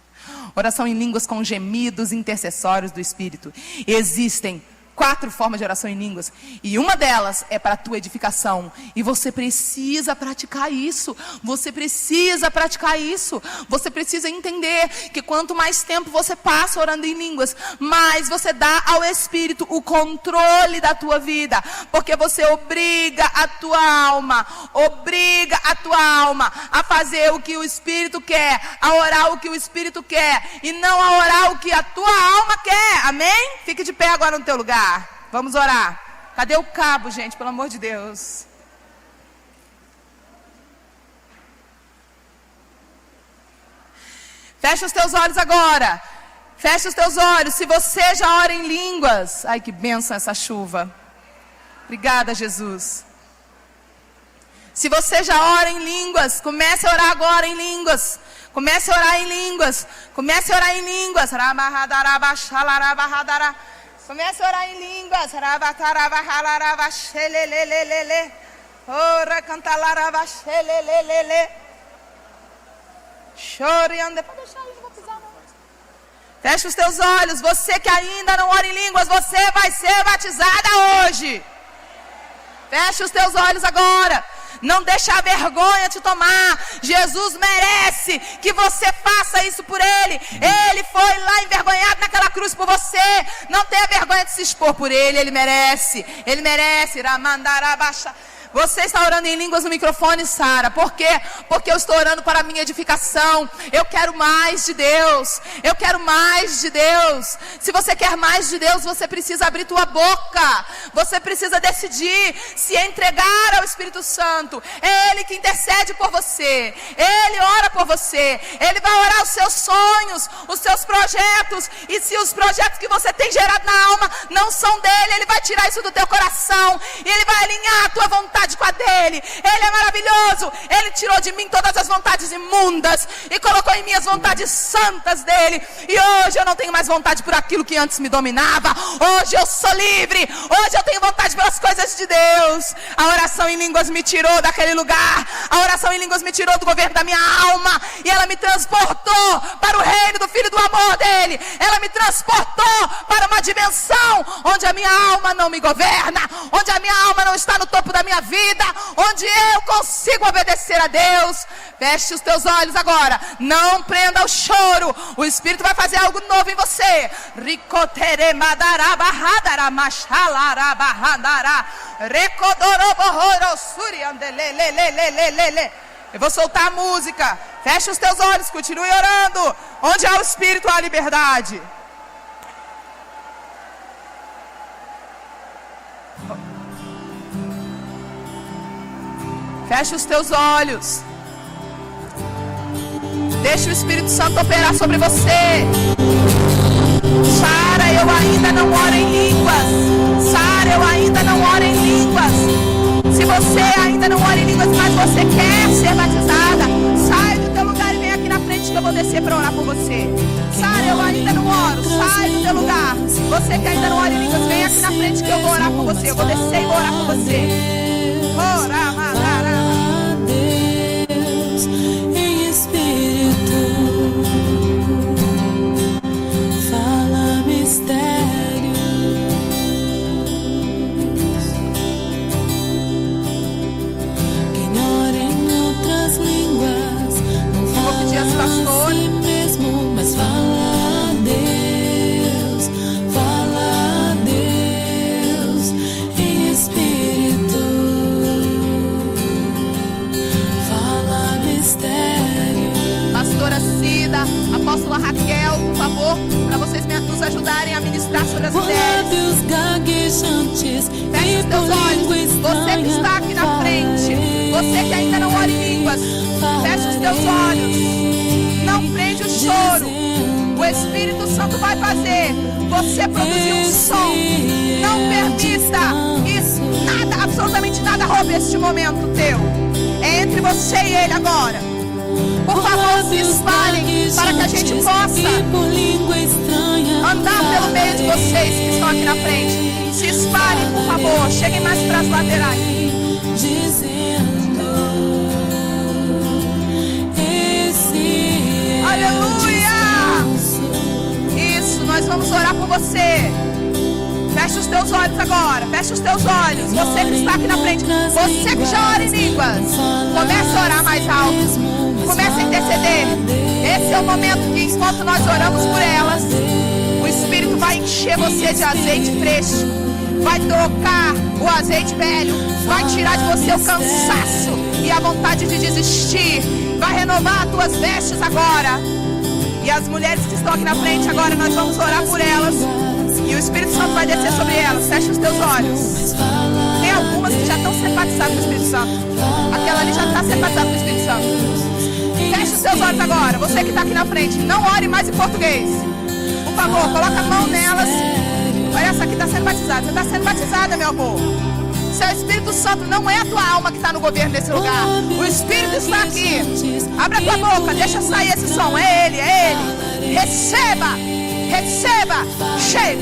Oração em línguas com gemidos intercessórios do Espírito. Existem 4 formas de oração em línguas. E uma delas é para a tua edificação. E você precisa praticar isso. Você precisa praticar isso. Você precisa entender que quanto mais tempo você passa orando em línguas, mais você dá ao Espírito o controle da tua vida. Porque você obriga a tua alma a fazer o que o Espírito quer, a orar o que o Espírito quer, e não a orar o que a tua alma quer. Amém? Fique de pé agora no teu lugar. Vamos orar. Cadê o cabo, gente? Pelo amor de Deus. Fecha os teus olhos agora. Fecha os teus olhos. Se você já ora em línguas. Ai, que bênção essa chuva. Obrigada, Jesus. Se você já ora em línguas, comece a orar agora em línguas. Comece a orar em línguas. Comece a orar em línguas. Comece a orar em línguas. Ora cantalarava xelelelele. Choreando. Pode deixar aí, não vou pisar não. Fecha os teus olhos. Você que ainda não ora em línguas, você vai ser batizada hoje. Fecha os teus olhos agora. Não deixa a vergonha te tomar. Jesus merece que você faça isso por Ele. Ele foi lá envergonhado naquela cruz por você. Não tenha vergonha de se expor por Ele. Ele merece. Ele merece. Você está orando em línguas no microfone, Sara. Por quê? Porque eu estou orando para a minha edificação. Eu quero mais de Deus. Eu quero mais de Deus. Se você quer mais de Deus, você precisa abrir tua boca. Você precisa decidir se entregar ao Espírito Santo. É Ele que intercede por você. Ele ora por você. Ele vai orar os seus sonhos, os seus projetos. E se os projetos que você tem gerado na alma não são dele, Ele vai tirar isso do teu coração. E Ele vai alinhar a tua vontade com a dele. Ele é maravilhoso. Ele tirou de mim todas as vontades imundas e colocou em mim as vontades santas dele. E hoje eu não tenho mais vontade por aquilo que antes me dominava. Hoje eu sou livre. Hoje eu tenho vontade pelas coisas de Deus. A oração em línguas me tirou daquele lugar. A oração em línguas me tirou do governo da minha alma. E ela me transportou para o reino do Filho do amor dele. Ela me transportou para uma dimensão onde a minha alma não me governa, onde a minha alma não está no topo da minha vida, onde eu consigo obedecer a Deus. Feche os teus olhos agora. Não prenda o choro. O Espírito vai fazer algo novo em você. Eu vou soltar a música. Feche os teus olhos, continue orando. Onde há o Espírito, há a liberdade. Feche os teus olhos. Deixa o Espírito Santo operar sobre você. Sara, eu ainda não oro em línguas. Sara, eu ainda não oro em línguas. Se você ainda não ora em línguas, mas você quer ser batizada, sai do teu lugar e vem aqui na frente que eu vou descer para orar por você. Sara, eu ainda não oro. Sai do teu lugar. Você que ainda não ora em línguas, vem aqui na frente que eu vou orar por você. Eu vou descer e vou orar por você. Ora, Deus em espírito, fala mistérios. Quem ora em outras línguas não fala a si mesmo, mas fala a Deus, fala a Deus em espírito. Pastora Cida, apóstola Raquel, por favor, para vocês nos ajudarem a ministrar sobre as mulheres. Feche os teus olhos. Você que está aqui na frente, você que ainda não ora em línguas, feche os teus olhos. Não prende o choro. O Espírito Santo vai fazer você produzir um som. Não permita que nada, absolutamente nada roube este momento teu. É entre você e Ele agora. Por favor, se espalhem para que a gente possa andar pelo meio de vocês que estão aqui na frente. Se espalhem, por favor. Cheguem mais para as laterais. Aleluia! Isso, nós vamos orar por você. Feche os teus olhos agora. Feche os teus olhos. Você que está aqui na frente. Você que já ora em línguas. Comece a orar mais alto. Comece a interceder. Esse é o momento que, enquanto nós oramos por elas, o Espírito vai encher você de azeite fresco. Vai trocar o azeite velho. Vai tirar de você o cansaço e a vontade de desistir. Vai renovar as tuas vestes agora. E as mulheres que estão aqui na frente agora, nós vamos orar por elas. E o Espírito Santo vai descer sobre elas. Feche os teus olhos. Tem algumas que já estão simpatizadas com o Espírito Santo. Aquela ali já está simpatizada com o Espírito Santo. Feche os seus olhos agora. Você que está aqui na frente, não ore mais em português. Por favor, coloca a mão nelas. Olha, essa aqui está sendo batizada. Você está sendo batizada, meu amor. Seu Espírito Santo não é a tua alma que está no governo desse lugar. O Espírito está aqui. Abra a tua boca, deixa sair esse som. É Ele, é Ele. Receba, receba. Chega.